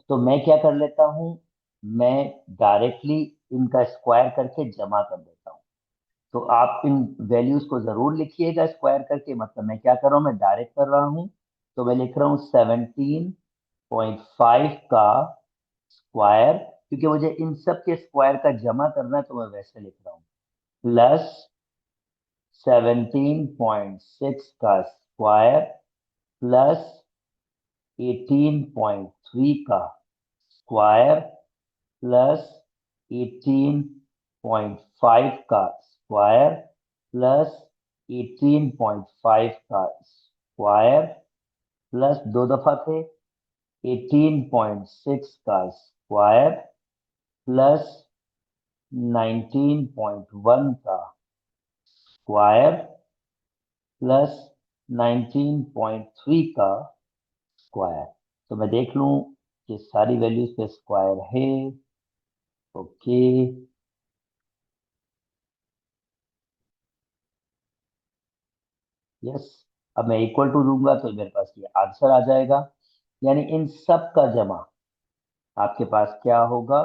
तो मैं क्या कर लेता हूँ, मैं डायरेक्टली इनका स्क्वायर करके जमा कर देता हूँ। तो आप इन वैल्यूज को जरूर लिखिएगा स्क्वायर करके। मतलब मैं क्या कर रहा हूँ, मैं डायरेक्ट कर रहा हूँ। तो मैं लिख रहा हूँ 17.5 का स्क्वायर, क्योंकि मुझे इन सब के स्क्वायर का जमा करना है, तो मैं वैसे लिख रहा हूँ, प्लस 17.6 का स्क्वायर प्लस 18.3 का स्क्वायर प्लस 18.5 का स्क्वायर प्लस 18.5 का स्क्वायर प्लस दो दफा थे 18.6 का स्क्वायर प्लस 19.1 का स्क्वायर प्लस 19.3 का स्क्वायर। तो मैं देख लूं कि सारी वैल्यूज पे स्क्वायर है। ओके। यस। अब मैं इक्वल टू दूंगा तो मेरे पास ये आंसर आ जाएगा। यानी इन सब का जमा आपके पास क्या होगा,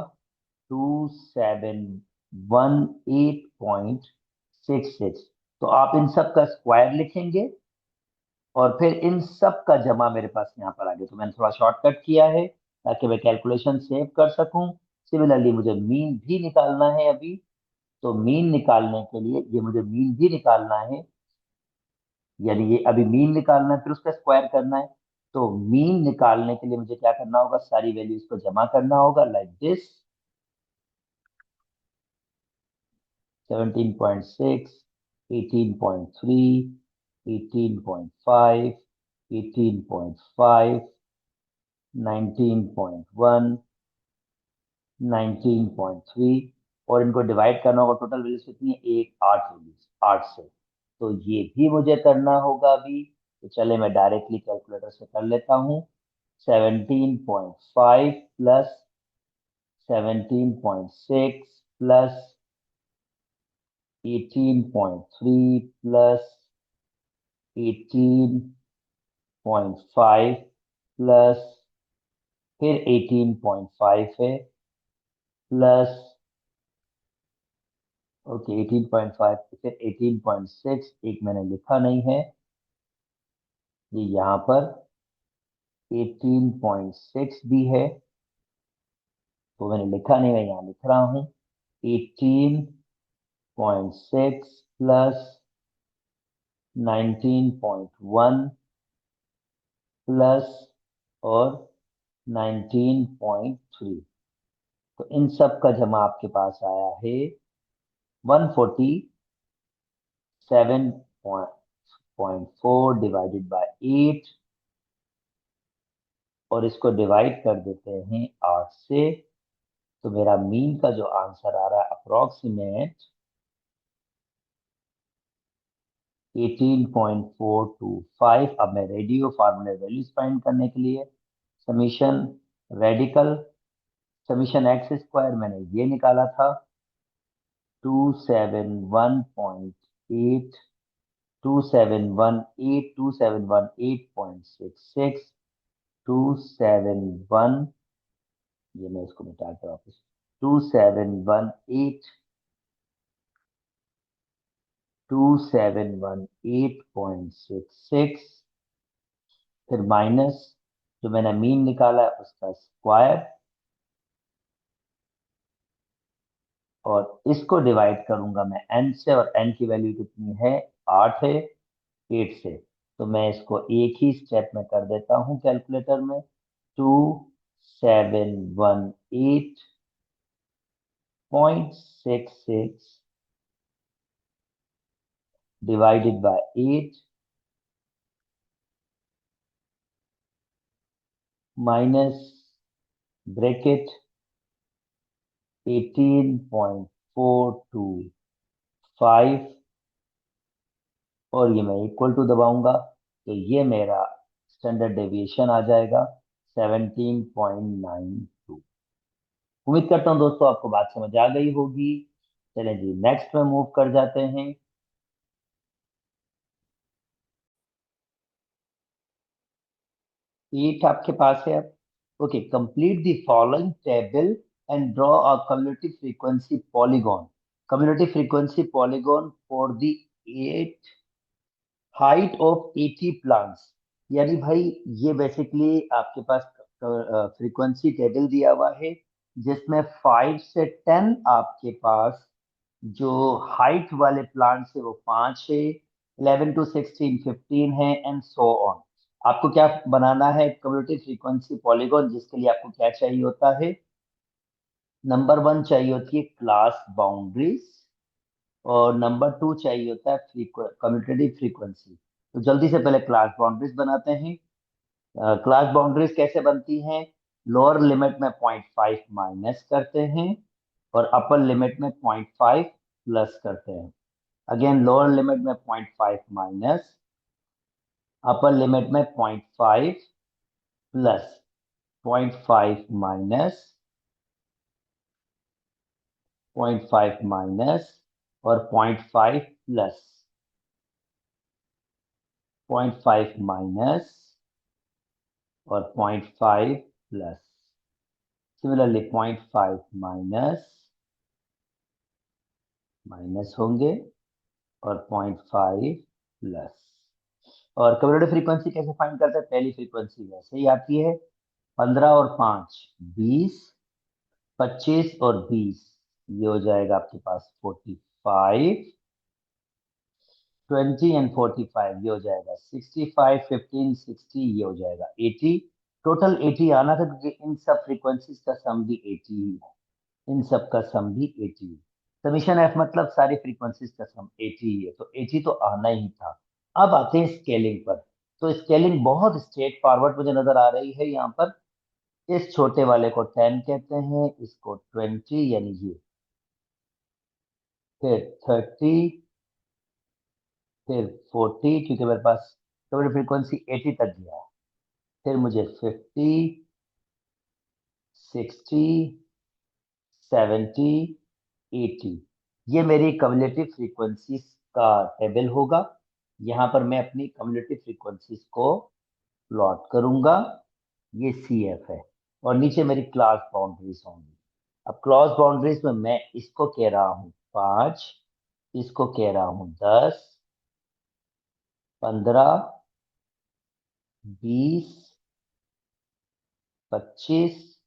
2718.66। तो आप इन सब का स्क्वायर लिखेंगे और फिर इन सब का जमा मेरे पास यहाँ पर आ गया। तो मैंने थोड़ा शॉर्टकट किया है ताकि मैं कैलकुलेशन सेव कर सकूं। सिमिलरली मुझे मीन भी निकालना है अभी। तो मीन निकालने के लिए ये मुझे मीन भी निकालना है, यानी ये अभी मीन निकालना है फिर उसका स्क्वायर करना है। तो मीन निकालने के लिए मुझे क्या करना होगा, सारी वैल्यूज को जमा करना होगा लाइक दिस। 17.6, 18.3, 18.5, 18.5, 19.1, 19.3, और इनको डिवाइड करना होगा। टोटल वैल्यूज कितनी है? 8 वैल्यूज, 8 से। तो ये भी मुझे करना होगा अभी। तो चले मैं डायरेक्टली कैलकुलेटर से कर लेता हूँ। 17.5 प्लस 17.6 प्लस 18.3 प्लस 18.5 प्लस फिर 18.5 है प्लस, ओके 18.5 फिर 18.6, एक मैंने लिखा नहीं है, ये यहाँ पर 18.6 भी है, तो मैंने लिखा नहीं, मैं यहाँ लिख रहा हूँ 18.6 प्लस 19.1 प्लस और 19.3। तो इन सब का जमा आपके पास आया है 147.4 डिवाइडेड बाय 8, और इसको डिवाइड कर देते हैं 8 से। तो मेरा मीन का जो आंसर आ रहा है अप्रोक्सीमेट 18.425। अब मैं रेडियो फार्मूले वैल्यूज फाइंड करने के लिए summation radical summation x square मैंने ये निकाला था 271.8, 2718, 2718.66, 271, ये मैं इसको मिटाता हूँ वापस, 2718, 2718.66, फिर माइनस जो मैंने मीन निकाला है उसका स्क्वायर, और इसको डिवाइड करूंगा मैं n से, और n की वैल्यू कितनी है? 8 है 8 से। तो मैं इसको एक ही स्टेप में कर देता हूँ कैलकुलेटर में। 2718.66 डिवाइडेड बाय 8 माइनस ब्रैकेट 18.425, और ये मैं इक्वल टू दबाऊंगा, तो ये मेरा स्टैंडर्ड डेविएशन आ जाएगा 17.92। उम्मीद करता हूँ दोस्तों आपको बात समझ आ गई होगी। चलें जी नेक्स्ट में मूव कर जाते हैं। 8 आपके पास है अब। Okay, complete the following table and draw a cumulative frequency polygon. Cumulative frequency polygon for the 8 height of 80 plants. यानी भाई ये बेसिकली आपके पास फ्रीक्वेंसी टेबल दिया हुआ है, जिसमें 5 से 10 आपके पास जो हाइट वाले प्लांट्स है वो 5 है, 11 टू 16 15 है, एंड सो ऑन। आपको क्या बनाना है? कम्युलेटिव फ्रीक्वेंसी पॉलीगॉन, जिसके लिए आपको क्या चाहिए होता है? नंबर 1 चाहिए होती है क्लास बाउंड्रीज, और नंबर 2 चाहिए होता है कम्यूटेटिव फ्रीक्वेंसी। तो जल्दी से पहले क्लास बाउंड्रीज बनाते हैं। क्लास बाउंड्रीज कैसे बनती हैं? लोअर लिमिट में 0.5 माइनस करते हैं, और अपर लिमिट में 0.5 प्लस करते हैं। अगेन लोअर लिमिट में 0.5 माइनस, अपर लिमिट में 0.5 प्लस, 0.5 माइनस, 0.5 माइनस और 0.5 प्लस, 0.5 माइनस और 0.5 प्लस। सिमिलरली 0.5 माइनस माइनस होंगे और 0.5 प्लस। और कम्युलेटिव फ्रीक्वेंसी कैसे फाइंड करते हैं? पहली फ्रीक्वेंसी वैसे ही आती है, 15 और 5 20, 25 और 20, ये हो जाएगा आपके पास 45, 20 एंड 45 ये हो जाएगा 65, 15 60 ये हो जाएगा 80। टोटल 80 आना था, क्योंकि इन सब फ्रीक्वेंसीज का सम भी 80 ही है, इन सब का सम भी 80 है। समीशन एफ मतलब सारी फ्रीक्वेंसीज का सम 80 है, तो 80 तो आना ही था। अब आते हैं स्केलिंग पर। तो स्केलिंग बहुत स्ट्रेट फॉरवर्ड मुझे नजर आ रही है यहाँ पर। इस छोटे वाले को 10 कहते हैं, इसको 20 यानी ये, फिर 30, फिर 40, क्योंकि मेरे पास टोटल फ्रीक्वेंसी 80 तक गया है। फिर मुझे 50, 60, 70, 80, ये मेरी कम्युलेटिव फ्रीक्वेंसीज का टेबल होगा। यहाँ पर मैं अपनी कम्युलेटिव फ्रीक्वेंसीज को प्लॉट करूंगा। ये सी एफ है, और नीचे मेरी क्लास बाउंड्रीज होंगी। अब क्लास बाउंड्रीज में मैं इसको कह रहा हूँ 5, इसको कह रहा हूँ 10, 15, 20, 25,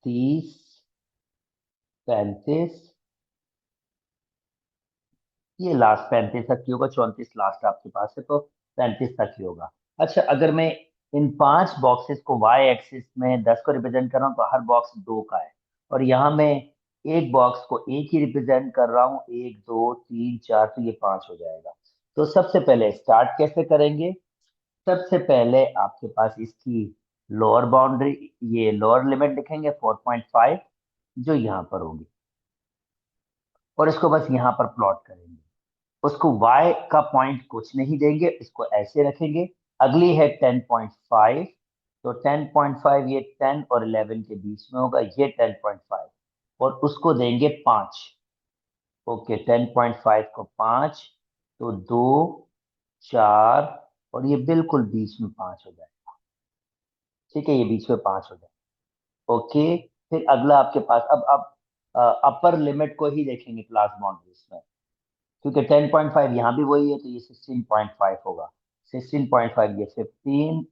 30, 35, ये लास्ट 35 तक ही होगा, 34 लास्ट आपके पास है, तो 35 तक ही होगा। अच्छा, अगर मैं इन 5 बॉक्सेस को वाई एक्सिस में 10 को रिप्रेजेंट कर रहा हूँ, तो हर बॉक्स 2 का है। और यहाँ मैं एक बॉक्स को एक ही रिप्रेजेंट कर रहा हूँ, 1 2 3 4, तो ये 5 हो जाएगा। तो सबसे पहले स्टार्ट कैसे करेंगे? सबसे पहले आपके पास इसकी लोअर बाउंड्री, ये लोअर लिमिट लिखेंगे 4.5, जो यहाँ पर होगी, और इसको बस यहाँ पर प्लॉट करेंगे। उसको y का पॉइंट कुछ नहीं देंगे, इसको ऐसे रखेंगे। अगली है 10.5, तो 10.5 ये 10 और 11 के बीच में होगा, ये 10.5, और उसको देंगे 5। ओके, 10.5 को 5, तो 2, 4, और ये बिल्कुल बीच में 5 हो जाएगा। ठीक है, ये बीच में 5 हो जाएगा। ओके, फिर अगला आपके पास, अब अपर लिमिट को ही देखेंगे क्लास बाउंड्रीज में, क्योंकि 10.5 यहाँ भी वही है, तो ये 16.5 होगा। 16.5 ये 15,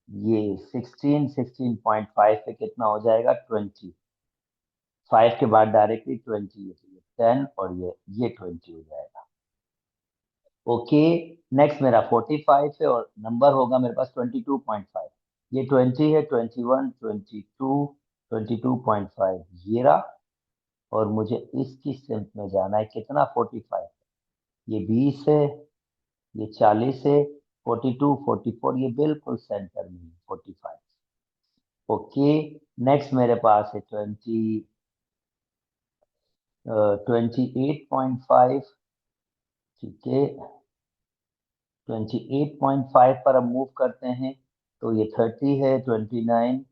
ये 16, 16.5 पे कितना हो जाएगा? 20। 5 के बाद डायरेक्टली 20, ये 10, और ये 20 हो जाएगा। ओके, नेक्स्ट मेरा 45 है, और नंबर होगा मेरे पास 22.5। ये 20 है, 21, 22, 22.5 ये रहा। और मुझे इसकी सिम्प में जाना है, कितना? 45। ये 20 है, ये 40 है, 42, 44, ये बिल्कुल सेंटर में है 45। ओके, नेक्स्ट मेरे पास है 28.5। ठीक है, 28.5 पर अब मूव करते हैं, तो ये 30 है, 29,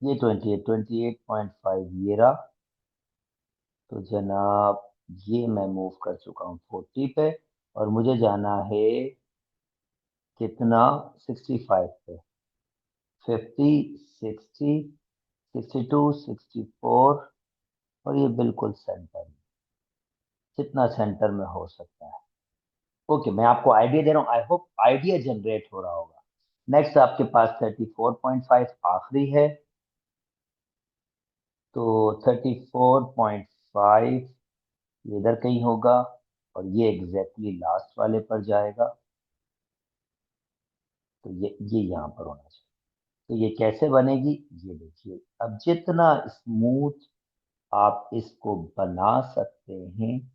ये 28, 28.5 ये रहा। तो जनाब, ये मैं मूव कर चुका हूँ 40 पे, और मुझे जाना है कितना? 65 पे। 50, 60, 62, 64, और ये बिल्कुल सेंटर में, जितना सेंटर में हो सकता है। ओके, मैं आपको आइडिया दे रहा हूँ, आई होप आइडिया जनरेट हो रहा होगा। नेक्स्ट आपके पास 34.5 आखिरी है, तो 34.5 इधर कहीं होगा, और ये एग्जैक्टली लास्ट वाले पर जाएगा, तो ये यहाँ पर होना चाहिए। तो ये कैसे बनेगी? ये देखिए, अब जितना स्मूथ आप इसको बना सकते हैं,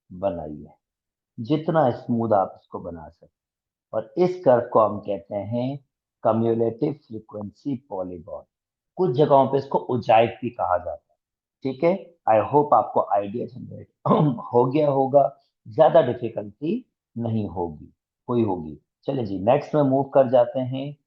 बनाइए, जितना स्मूथ आप इसको बना सकते हैं। और इस कर्व को हम कहते हैं कम्युलेटिव फ्रीक्वेंसी पॉलीगॉन। कुछ जगहों पे इसको उजाइट भी कहा जाता है। ठीक है, आई होप आपको आइडिया जनरेट हो गया होगा, ज्यादा डिफिकल्टी नहीं होगी, कोई होगी। चलिए जी, नेक्स्ट में मूव कर जाते हैं।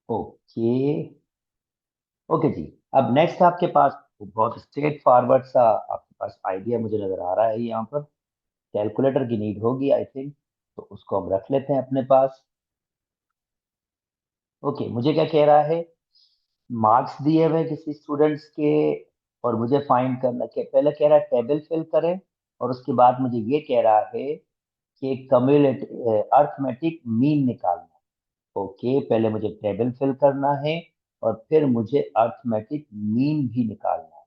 ओके, ओके जी। अब नेक्स्ट आपके पास बहुत स्ट्रेट फॉरवर्ड सा आपके पास आइडिया मुझे नजर आ रहा है। यहाँ पर कैलकुलेटर की नीड होगी आई थिंक, तो उसको हम रख लेते हैं अपने पास। ओके, मुझे क्या कह रहा है? मार्क्स दिए हुए किसी स्टूडेंट्स के, और मुझे फाइंड करना के पहले कह रहा है टेबल फिल करें, और उसके बाद मुझे ये कह रहा है कि कम्युलेटिव अर्थमेटिक मीन निकालना। ओके, पहले मुझे टेबल फिल करना है, और फिर मुझे अर्थमेटिक मीन भी निकालना है।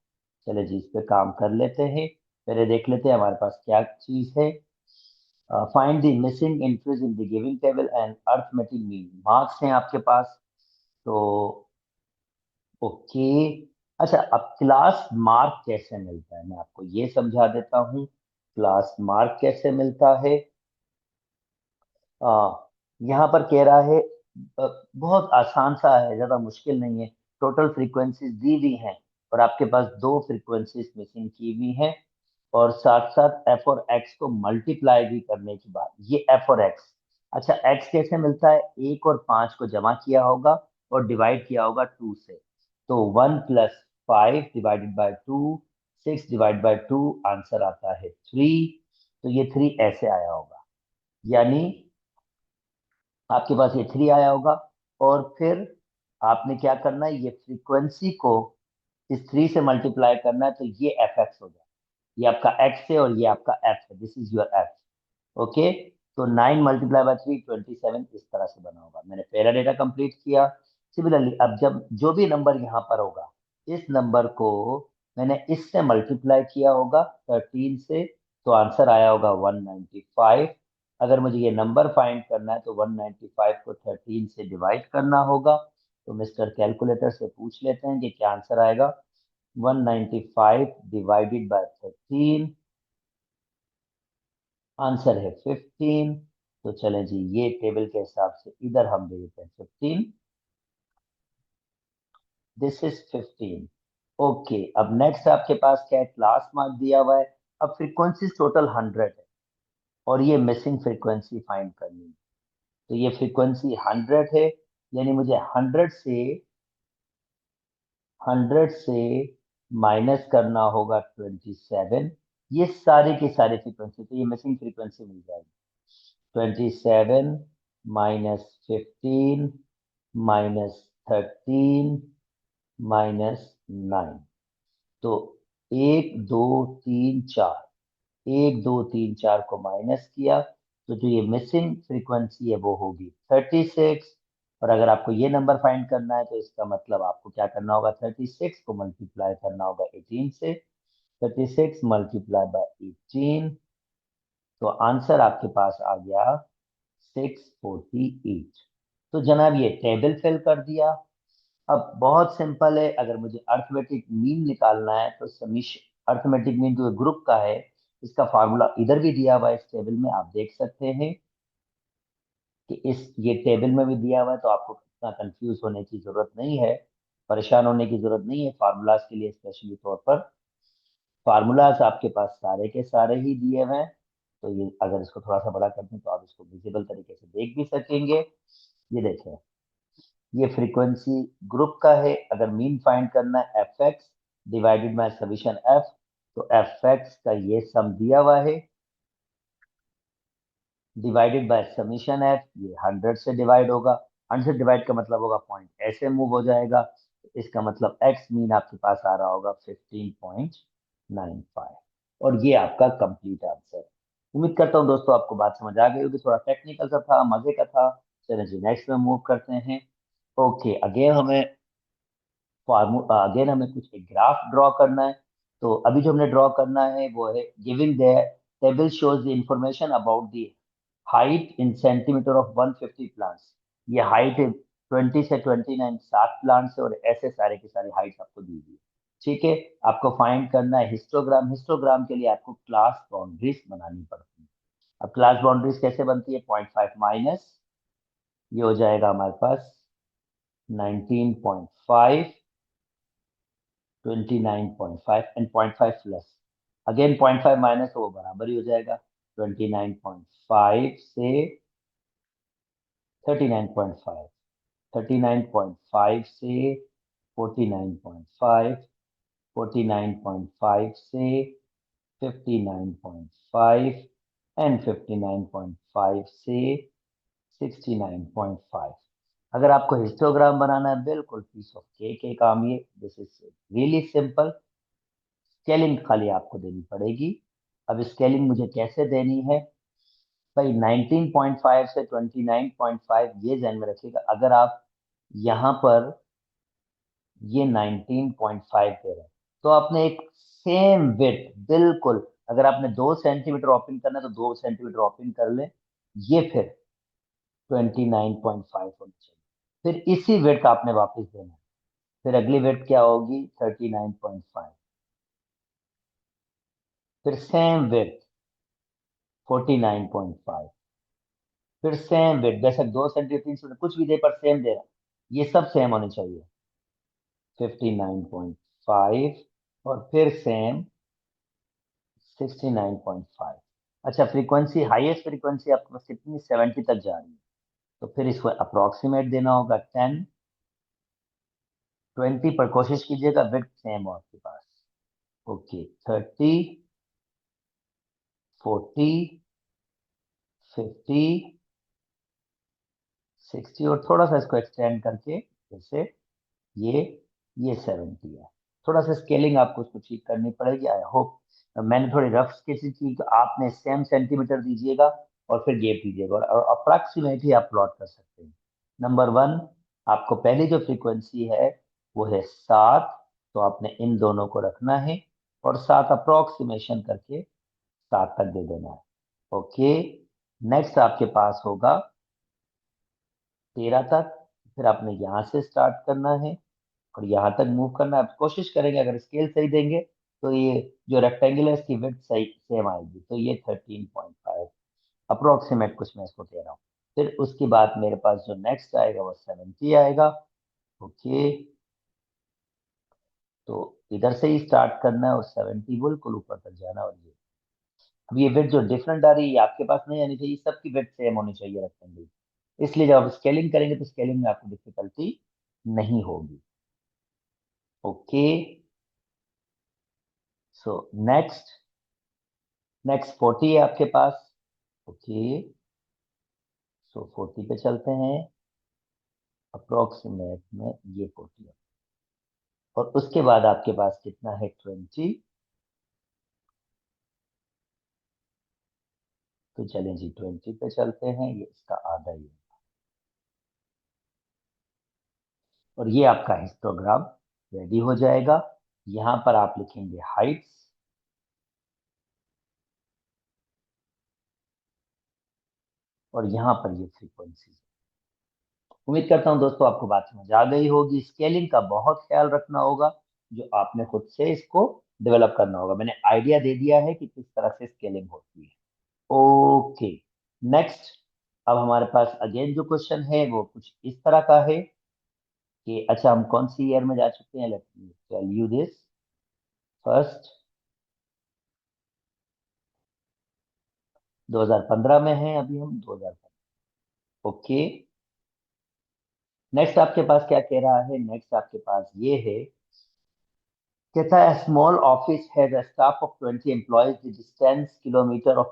चले जी, इस पे काम कर लेते हैं। पहले देख लेते हैं हमारे पास क्या चीज है। Find the missing entries in the giving table and arithmetic mean. Marks हैं आपके पास, तो ओके। अच्छा, अब क्लास मार्क कैसे मिलता है मैं आपको ये समझा देता हूँ। क्लास मार्क कैसे मिलता है। आ, यहाँ पर कह रहा है, बहुत आसान सा है, ज्यादा मुश्किल नहीं है। टोटल फ्रीक्वेंसीज दी हुई हैं और आपके पास दो फ्रीक्वेंसीज मिसिंग की हुई हैं, और साथ साथ एफ और एक्स को मल्टीप्लाई भी करने की बात, ये एफ और एक्स। अच्छा, एक्स कैसे मिलता है, 1 और 5 को जमा किया होगा और डिवाइड किया होगा 2 से। तो 1 + 5 divided by 2, 6 divide by 2, answer आता है 3। तो ये 3 ऐसे आया होगा, यानी आपके पास ये 3 आया होगा। और फिर आपने क्या करना है, ये फ्रीक्वेंसी को इस 3 से मल्टीप्लाई करना है, तो ये एफ एक्स हो जाए। ये आपका एक्स है और ये आपका एफ है, this is your F. Okay. तो 9 × 3 = 27, इस तरह से बना होगा। मैंने पहला डेटा कंप्लीट किया। सिमिलरली अब जब जो भी नंबर यहाँ पर होगा, इस नंबर को मैंने इससे मल्टीप्लाई किया होगा 13 से, तो आंसर आया होगा 195। अगर मुझे ये नंबर फाइंड करना है तो 195 को 13 से डिवाइड करना होगा। तो मिस्टर कैलकुलेटर से पूछ लेते हैं कि क्या आंसर आएगा। 195 डिवाइडेड बाय 13, आंसर है 15। तो चलें जी, ये टेबल के हिसाब से इधर हम दे देते हैं 15, दिस इज 15। ओके, अब नेक्स्ट आपके पास क्या है, क्लास मार्क दिया हुआ है। अब फ्रीक्वेंसी टोटल 100 है और ये मिसिंग फ्रीक्वेंसी फाइंड करनी है। तो ये फ्रीक्वेंसी 100 है, यानी मुझे 100 से माइनस करना होगा 27। ये सारी की सारी फ्रीक्वेंसी, तो ये मिसिंग फ्रीक्वेंसी मिल जाएगी। 27 - 15 -13 -9। तो 1 2 3 4 को माइनस किया, तो जो ये मिसिंग फ्रीक्वेंसी है वो होगी 36। और अगर आपको ये नंबर फाइंड करना है तो इसका मतलब आपको क्या करना होगा, 36 को मल्टीप्लाई करना होगा 18 से। 36 × 18, तो आंसर आपके पास आ गया 648। तो जनाब ये टेबल फिल कर दिया। अब बहुत सिंपल है, अगर मुझे अर्थमेटिक मीन निकालना है तो समीशन अर्थमेटिक मीन जो ग्रुप का है, इसका फार्मूला इधर भी दिया हुआ है, इस टेबल में आप देख सकते हैं कि इस ये टेबल में भी दिया हुआ है, तो आपको इतना कंफ्यूज होने की जरूरत नहीं है, परेशान होने की जरूरत नहीं है फार्मूलाज के लिए। स्पेशली तौर पर फार्मूलाज आपके पास सारे के सारे ही दिए हुए हैं। तो ये अगर इसको थोड़ा सा बड़ा करते हैं तो आप इसको विजिबल तरीके से देख भी सकेंगे। ये देखें, ये फ्रीक्वेंसी ग्रुप का है। अगर मीन फाइंड करना है, F x divided by summation F, तो एफ एक्स का ये सम दिया हुआ है डिवाइडेड बाय समीशन एफ, ये 100 से डिवाइड होगा। 100 डिवाइड का मतलब होगा पॉइंट ऐसे मूव हो जाएगा। इसका मतलब एक्स मीन आपके पास आ रहा होगा 15.95। और ये आपका कंप्लीट आंसर। उम्मीद करता हूँ दोस्तों आपको बात समझ आ गई होगी, थोड़ा टेक्निकल सा था, मजे का था। चलिए जी, नेक्स्ट में मूव करते हैं। ओके, अगेन हमें कुछ एक ग्राफ ड्रॉ करना है। तो अभी जो हमने ड्रॉ करना है वो है, giving the table shows the information about the height in centimetre of 150 plants. ये हाइट है 20 से 29, 7 प्लांट्स है, और ऐसे सारे के सारे हाइट आपको दी हुई है। ठीक है। आपको फाइंड करना है हिस्टोग्राम। हिस्टोग्राम के लिए आपको क्लास बाउंड्रीज बनानी पड़ती है। अब क्लास बाउंड्रीज कैसे बनती है, 0.5 माइनस, ये हो जाएगा हमारे पास 19.5, 29.5 एंड 0.5 प्लस, अगेन 0.5 माइनस, वो बराबर ही हो जाएगा 29.5 से 39.5, 39.5 से 49.5, 49.5 से 59.5 एंड 59.5 से 69.5। अगर आपको हिस्टोग्राम बनाना है, बिल्कुल पीस ऑफ केक है काम ये, this is really simple. Scaling खाली आपको देनी पड़ेगी। अब स्केलिंग मुझे कैसे देनी है भाई, 19.5 से 29.5, ये ध्यान में रखिएगा। अगर आप यहाँ पर ये 19.5 दे रहे हैं, तो आपने एक सेम विड्थ बिल्कुल, अगर आपने 2 सेंटीमीटर ओपन करना है तो 2 सेंटीमीटर ओपन कर ले, ये फिर 29.5 होनी चाहिए। फिर इसी वेट का आपने वापस देना है, फिर अगली वेट क्या होगी 39.5, फिर सेम वेट 49.5, फिर सेम वेट, बेशक 2 सेंटीमीटर 3 सेंटीमीटर कुछ भी दे पर सेम दे रहा, ये सब सेम होने चाहिए 59.5, और फिर सेम 69.5। अच्छा, फ्रीक्वेंसी हाईएस्ट फ्रीक्वेंसी आपके पास कितनी 70 तक जा रही है, तो फिर इसको अप्रोक्सीमेट देना होगा 10, 20 पर कोशिश कीजिएगा विड्थ सेम हो आपके पास। ओके, 30, 40, 50, 60, और थोड़ा सा इसको एक्सटेंड करके जैसे ये ये 70 है। थोड़ा सा स्केलिंग आपको उसको ठीक करनी पड़ेगी। आई होप मैंने थोड़ी रफ स्केचिंग की, तो आपने सेम सेंटीमीटर दीजिएगा और फिर गैप दीजिएगा, और अप्रॉक्सीमेट ही आप प्लॉट कर सकते हैं। नंबर 1, आपको पहली जो फ्रीक्वेंसी है वो है 7, तो आपने इन दोनों को रखना है और 7 अप्रोक्सीमेशन करके 7 तक दे देना है। ओके, नेक्स्ट आपके पास होगा 13 तक, फिर आपने यहाँ से स्टार्ट करना है और यहाँ तक मूव करना है। आप कोशिश करेंगे अगर स्केल सही देंगे तो ये जो रेक्टेंगल है इसकी विड्थ सही सेम आएगी, तो ये 13.5 अप्रोक्सीमेट कुछ मैं इसको कह रहा हूँ। फिर उसके बाद मेरे पास जो नेक्स्ट आएगा वो 70 आएगा। ओके, तो इधर से ही स्टार्ट करना है और 70 बिल्कुल ऊपर तक जाना, और ये अब ये विड्थ जो डिफरेंट आ रही है ये आपके पास नहीं आनी चाहिए, सबकी विड्थ सेम होनी चाहिए रेक्टेंगल। इसलिए जब आप स्केलिंग करेंगे तो स्केलिंग में आपको डिफिकल्टी नहीं होगी। ओके, सो नेक्स्ट नेक्स्ट 40 है आपके पास। ओके, सो 40 पे चलते हैं, अप्रोक्सीमेट में ये 40 है, और उसके बाद आपके पास कितना है 20। तो चलें जी 20 पे चलते हैं, ये इसका आधा ही है, और ये आपका हिस्टोग्राम रेडी हो जाएगा। यहाँ पर आप लिखेंगे हाइट्स, और यहाँ पर ये फ्रीक्वेंसी। उम्मीद करता हूँ दोस्तों आपको बात समझ आ गई होगी। स्केलिंग का बहुत ख्याल रखना होगा, जो आपने खुद से इसको डेवलप करना होगा। मैंने आइडिया दे दिया है कि किस तरह से स्केलिंग होती है। ओके, नेक्स्ट, अब हमारे पास अगेन जो क्वेश्चन है वो कुछ इस तरह का है कि अच्छा हम कौन सी ईयर में जा चुके हैं, let me tell you this first. 2015 में है अभी हम, 2015। ओके, नेक्स्ट आपके पास क्या कह रहा है, नेक्स्ट आपके पास ये है, कहता है small office has a staff of 20 employees, the distance kilometre of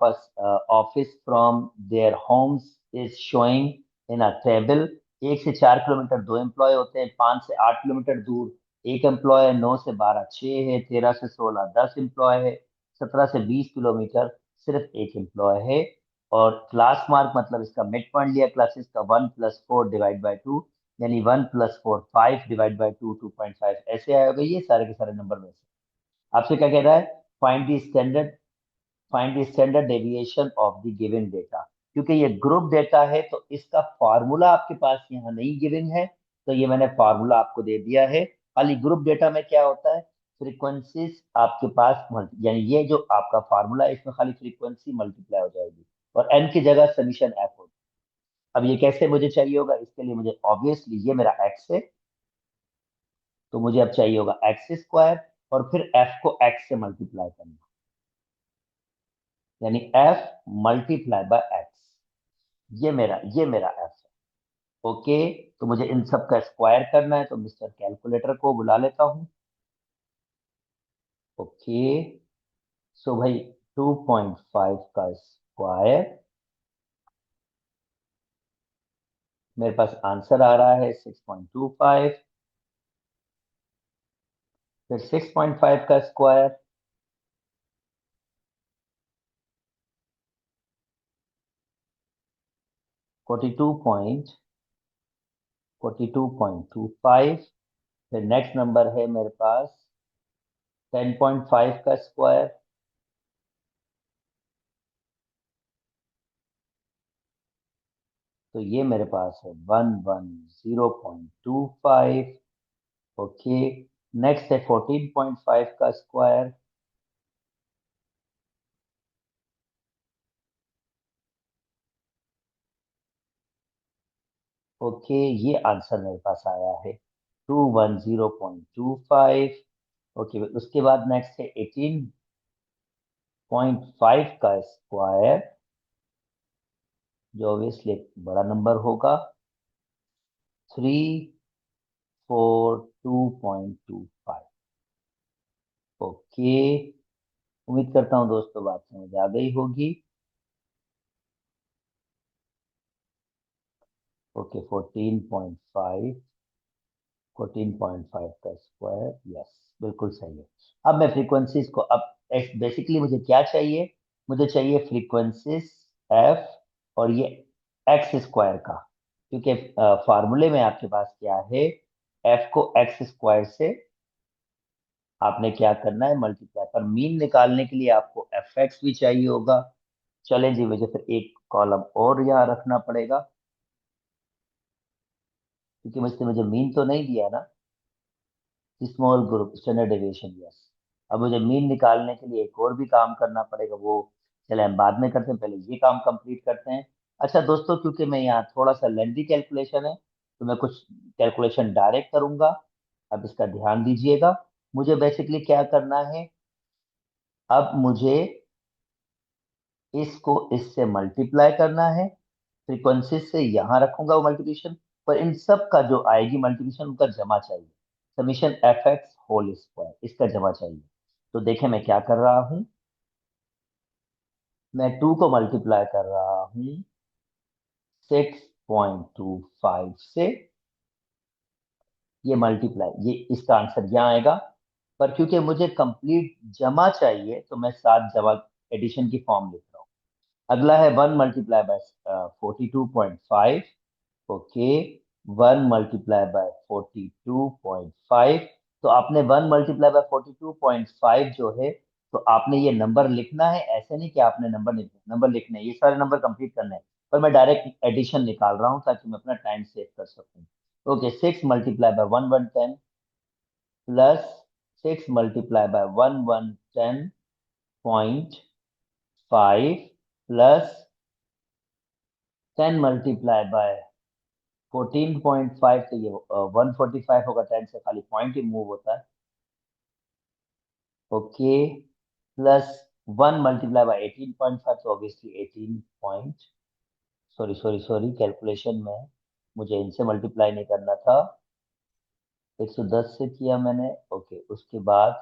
office from their homes is showing in a table. 1 से 4 किलोमीटर 2 एम्प्लॉय होते हैं, 5 से 8 किलोमीटर दूर एक एम्प्लॉय है, 9 से 12 6 है, 13 से 16 10 एम्प्लॉय है, 17 से 20 किलोमीटर सिर्फ एक एम्प्लॉय है। और क्लास मार्क मतलब इसका मिड पॉइंट लिया क्लासेस का 1+4 डिवाइड बाई 2, यानी 1+4 5 डिवाइड बाई 2 2.5, ऐसे आएगा ये सारे के सारे नंबर में से। आपसे क्या कह रहा है, find the standard deviation of the given data. क्योंकि ये ग्रुप डेटा है तो इसका फार्मूला आपके पास यहाँ नहीं गिवन है, तो ये मैंने फार्मूला आपको दे दिया है। खाली ग्रुप डेटा में क्या होता है, फ्रीक्वेंसीज आपके पास यानी ये जो आपका फार्मूला है इसमें खाली फ्रीक्वेंसी मल्टीप्लाई हो जाएगी और एन की जगह समीशन एफ होगी। अब ये कैसे मुझे चाहिए होगा, इसके लिए मुझे ऑब्वियसली ये मेरा एक्स है, तो मुझे अब चाहिए होगा एक्स स्क्वायर, और फिर एफ को एक्स से मल्टीप्लाई करना, यानी एफ मल्टीप्लाई बाय एक्स। ये मेरा एफ है। ओके, तो मुझे इन सब का स्क्वायर करना है, तो मिस्टर कैलकुलेटर को बुला लेता हूँ। ओके, सो भाई 2.5 का स्क्वायर, मेरे पास आंसर आ रहा है 6.25, फिर 6.5 का स्क्वायर, 42.25, फिर नेक्स्ट नंबर है मेरे पास 10.5 का स्क्वायर, तो ये मेरे पास है 110.25। ओके, नेक्स्ट है 14.5 का स्क्वायर। ओके, ये आंसर मेरे पास आया है 210.25। ओके, उसके बाद नेक्स्ट है 18.5 का स्क्वायर, जो ऑब्वियसली एक बड़ा नंबर होगा, 342.25। ओके, उम्मीद करता हूँ दोस्तों बात समझ आ गई होगी। ओके, 14.5 का स्क्वायर, यस, बिल्कुल सही है। अब मैं फ्रीक्वेंसीज को, अब बेसिकली मुझे क्या चाहिए, मुझे चाहिए फ्रीक्वेंसीज एफ और ये एक्स स्क्वायर का, क्योंकि फार्मूले में आपके पास क्या है, एफ को एक्स स्क्वायर से आपने क्या करना है, मल्टीप्लाई, पर मीन निकालने के लिए आपको एफ एक्स भी चाहिए होगा। चलें जी, मुझे फिर एक कॉलम और यहाँ रखना पड़ेगा, क्योंकि मुझसे मुझे मीन तो नहीं दिया ना, small group standard deviation, yes. अब मुझे मीन निकालने के लिए एक और भी काम करना पड़ेगा, वो चले हम बाद में करते हैं, पहले ये काम कंप्लीट करते हैं। अच्छा दोस्तों, क्योंकि मैं यहाँ थोड़ा सा लेंथी कैलकुलेशन है, तो मैं कुछ कैलकुलेशन डायरेक्ट करूंगा। अब इसका ध्यान दीजिएगा, मुझे बेसिकली क्या करना है, अब मुझे इसको इससे मल्टीप्लाई करना है, फ्रीक्वेंसी से यहाँ रखूंगा वो मल्टीप्लिकेशन, पर इन सब का जो आएगी मल्टीप्लिकेशन उनका जमा चाहिए, summation f x whole square, इसका जमा चाहिए। तो देखें मैं क्या कर रहा हूँ, मैं 2 को मल्टीप्लाई कर रहा हूँ 6.25 से, ये मल्टीप्लाई, ये इसका आंसर यहाँ आएगा। पर क्योंकि मुझे कंप्लीट जमा चाहिए, तो मैं साथ जमा एडिशन की फॉर्म लिख रहा हूँ। अगला है 1 multiply by 42.5। Okay, 1 multiply by 42.5। तो आपने 1 मल्टीप्लाई बाय 42.5 जो है, तो आपने ये नंबर लिखना है, ऐसे नहीं कि आपने नंबर लिखने हैं, ये सारे नंबर कंप्लीट करने हैं, पर मैं डायरेक्ट एडिशन निकाल रहा हूँ ताकि मैं अपना टाइम सेव कर सकूँ। Okay, 6 multiply by 1110 plus 6 multiply by 1110.5 plus 10 multiply by 14.5, तो ये 145 होगा, 10 से खाली पॉइंट ही मूव होता है। ओके, प्लस 1 मल्टीप्लाई बाय 18.5, तो obviously 18 point, sorry sorry sorry, calculation में मुझे इनसे मल्टीप्लाई नहीं करना था, 110 से किया मैंने। ओके, उसके बाद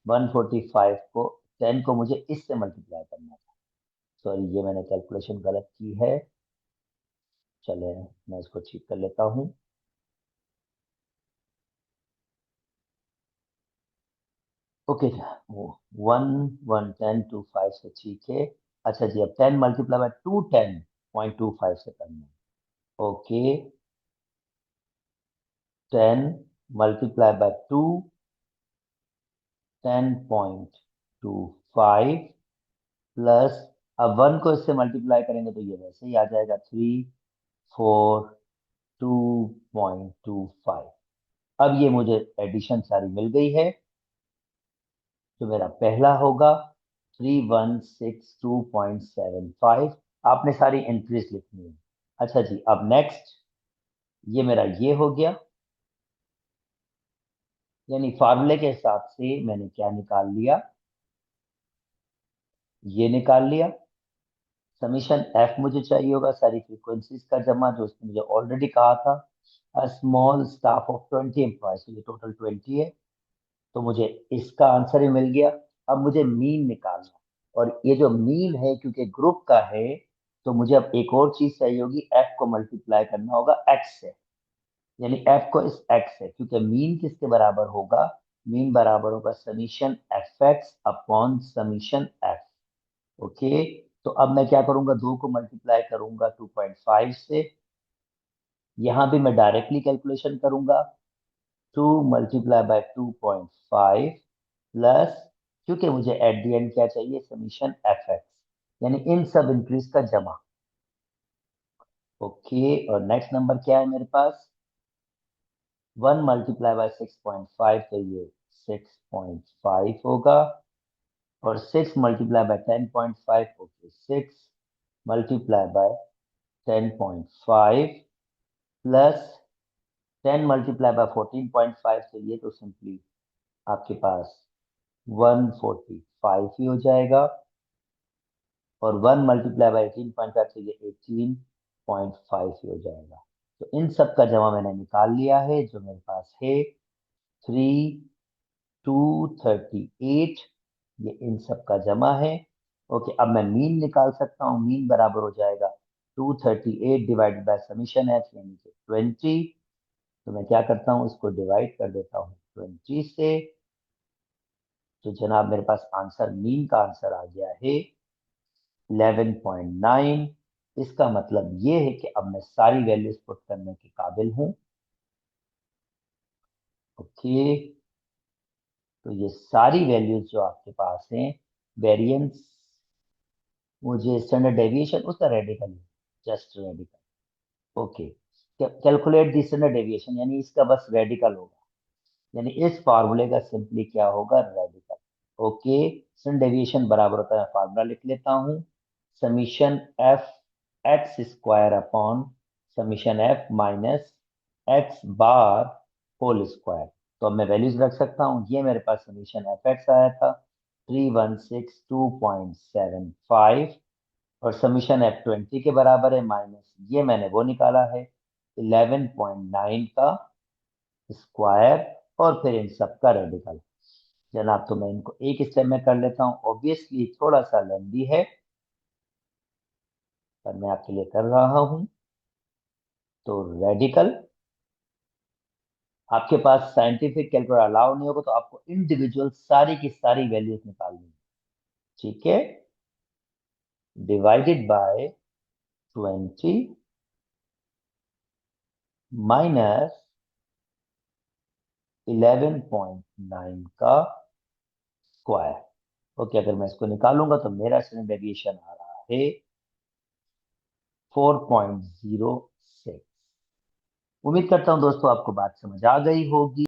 145 को, 10 को मुझे इससे मल्टीप्लाई करना था, सॉरी ये मैंने कैलकुलेशन गलत की है। चले, मैं इसको ठीक कर लेता हूँ। ओके, वो 11025 से ठीक है। अच्छा जी, अब 10 मल्टीप्लाई बाय 210.25 से करना है। ओके, 10 मल्टीप्लाई बाय 210.25 प्लस, अब 1 को इससे मल्टीप्लाई करेंगे तो ये वैसे ही आ जाएगा 342.25। अब ये मुझे एडिशन सारी मिल गई है, तो मेरा पहला होगा 3162.75। आपने सारी एंट्रीज लिखनी है। अच्छा जी, अब नेक्स्ट, ये मेरा ये हो गया, यानी फार्मूले के हिसाब से मैंने क्या निकाल लिया, ये निकाल लिया। समीशन एफ मुझे चाहिए होगा सारी फ्रीक्वेंसीज का जमा, जो उसने मुझे ऑलरेडी कहा था, स्मॉल स्टाफ ऑफ 20 एम्प्लॉयज, ये टोटल 20 है, तो मुझे इसका आंसर ही मिल गया। अब मुझे मीन निकालना, और ये जो मीन है क्योंकि ग्रुप का है, तो मुझे अब एक और चीज चाहिए होगी, एफ को मल्टीप्लाई करना होगा एक्स से, यानी एफ को इस एक्स से, क्योंकि मीन किसके बराबर होगा, मीन बराबर होगा summation f x upon summation F. Okay, तो अब मैं क्या करूंगा, 2 को मल्टीप्लाई करूंगा 2.5 से, यहां भी मैं डायरेक्टली कैलकुलेशन करूंगा, 2 मल्टीप्लाई बाय 2.5 प्लस, क्योंकि मुझे एट द एंड क्या चाहिए, समीशन एफ एक्स, यानी इन सब इंक्रीज का जमा। ओके, और नेक्स्ट नंबर क्या है मेरे पास? 1 × 6.5, तो ये 6.5 होगा। और 6 × 10.5, ओके, 6 × 10.5 प्लस 10 × 14.5, तो ये तो सिंपली आपके पास 145 ही हो जाएगा। और 1 × 18.5, तो ये 18.5 ही हो जाएगा। तो इन सब का जमा मैंने निकाल लिया है, जो मेरे पास है 3238। ये इन सब का जमा है। ओके, अब मैं मीन निकाल सकता हूँ। मीन बराबर हो जाएगा 238 डिवाइडेड बाय समीशन एफ, यानी कि 20। तो मैं क्या करता हूँ, इसको डिवाइड कर देता हूँ 20 से। तो जनाब मेरे पास आंसर, मीन का आंसर आ गया है 11.9। इसका मतलब ये है कि अब मैं सारी वैल्यूज पुट करने के काबिल हूँ। ओके, तो ये सारी वैल्यूज जो आपके पास हैं, वेरिएंस, मुझे स्टैंडर्ड डेविएशन उसका रेडिकल है, just radical. Okay, calculate the standard deviation, यानी इसका बस रेडिकल होगा। यानी इस फार्मूले का सिंपली क्या होगा, रेडिकल। ओके, स्टैंडर्ड डेविएशन बराबर होता है, फार्मूला लिख लेता हूँ, summation f x square upon summation f minus x bar whole square. तो अब मैं वैल्यूज रख सकता हूँ। ये मेरे पास समीशन एफ एक्स आया था 3162.75, और समीशन एफ 20 के बराबर है, माइनस ये मैंने वो निकाला है 11.9 का स्क्वायर, और फिर इन सब का रेडिकल। जनाब तो मैं इनको एक स्टेप में कर लेता हूँ, ऑब्वियसली थोड़ा सा लेंदी है, पर मैं आपके लिए कर रहा हूँ। तो रेडिकल, आपके पास साइंटिफिक कैलकुलेटर अलाउ नहीं होगा, तो आपको इंडिविजुअल सारी की सारी वैल्यूज निकालनी है। ठीक है, डिवाइडेड बाय 20 माइनस 11.9 का स्क्वायर। ओके, अगर मैं इसको निकालूंगा तो मेरा स्टैंडर्ड डेविएशन आ रहा है 4.06। उम्मीद करता हूं दोस्तों आपको बात समझ आ गई होगी।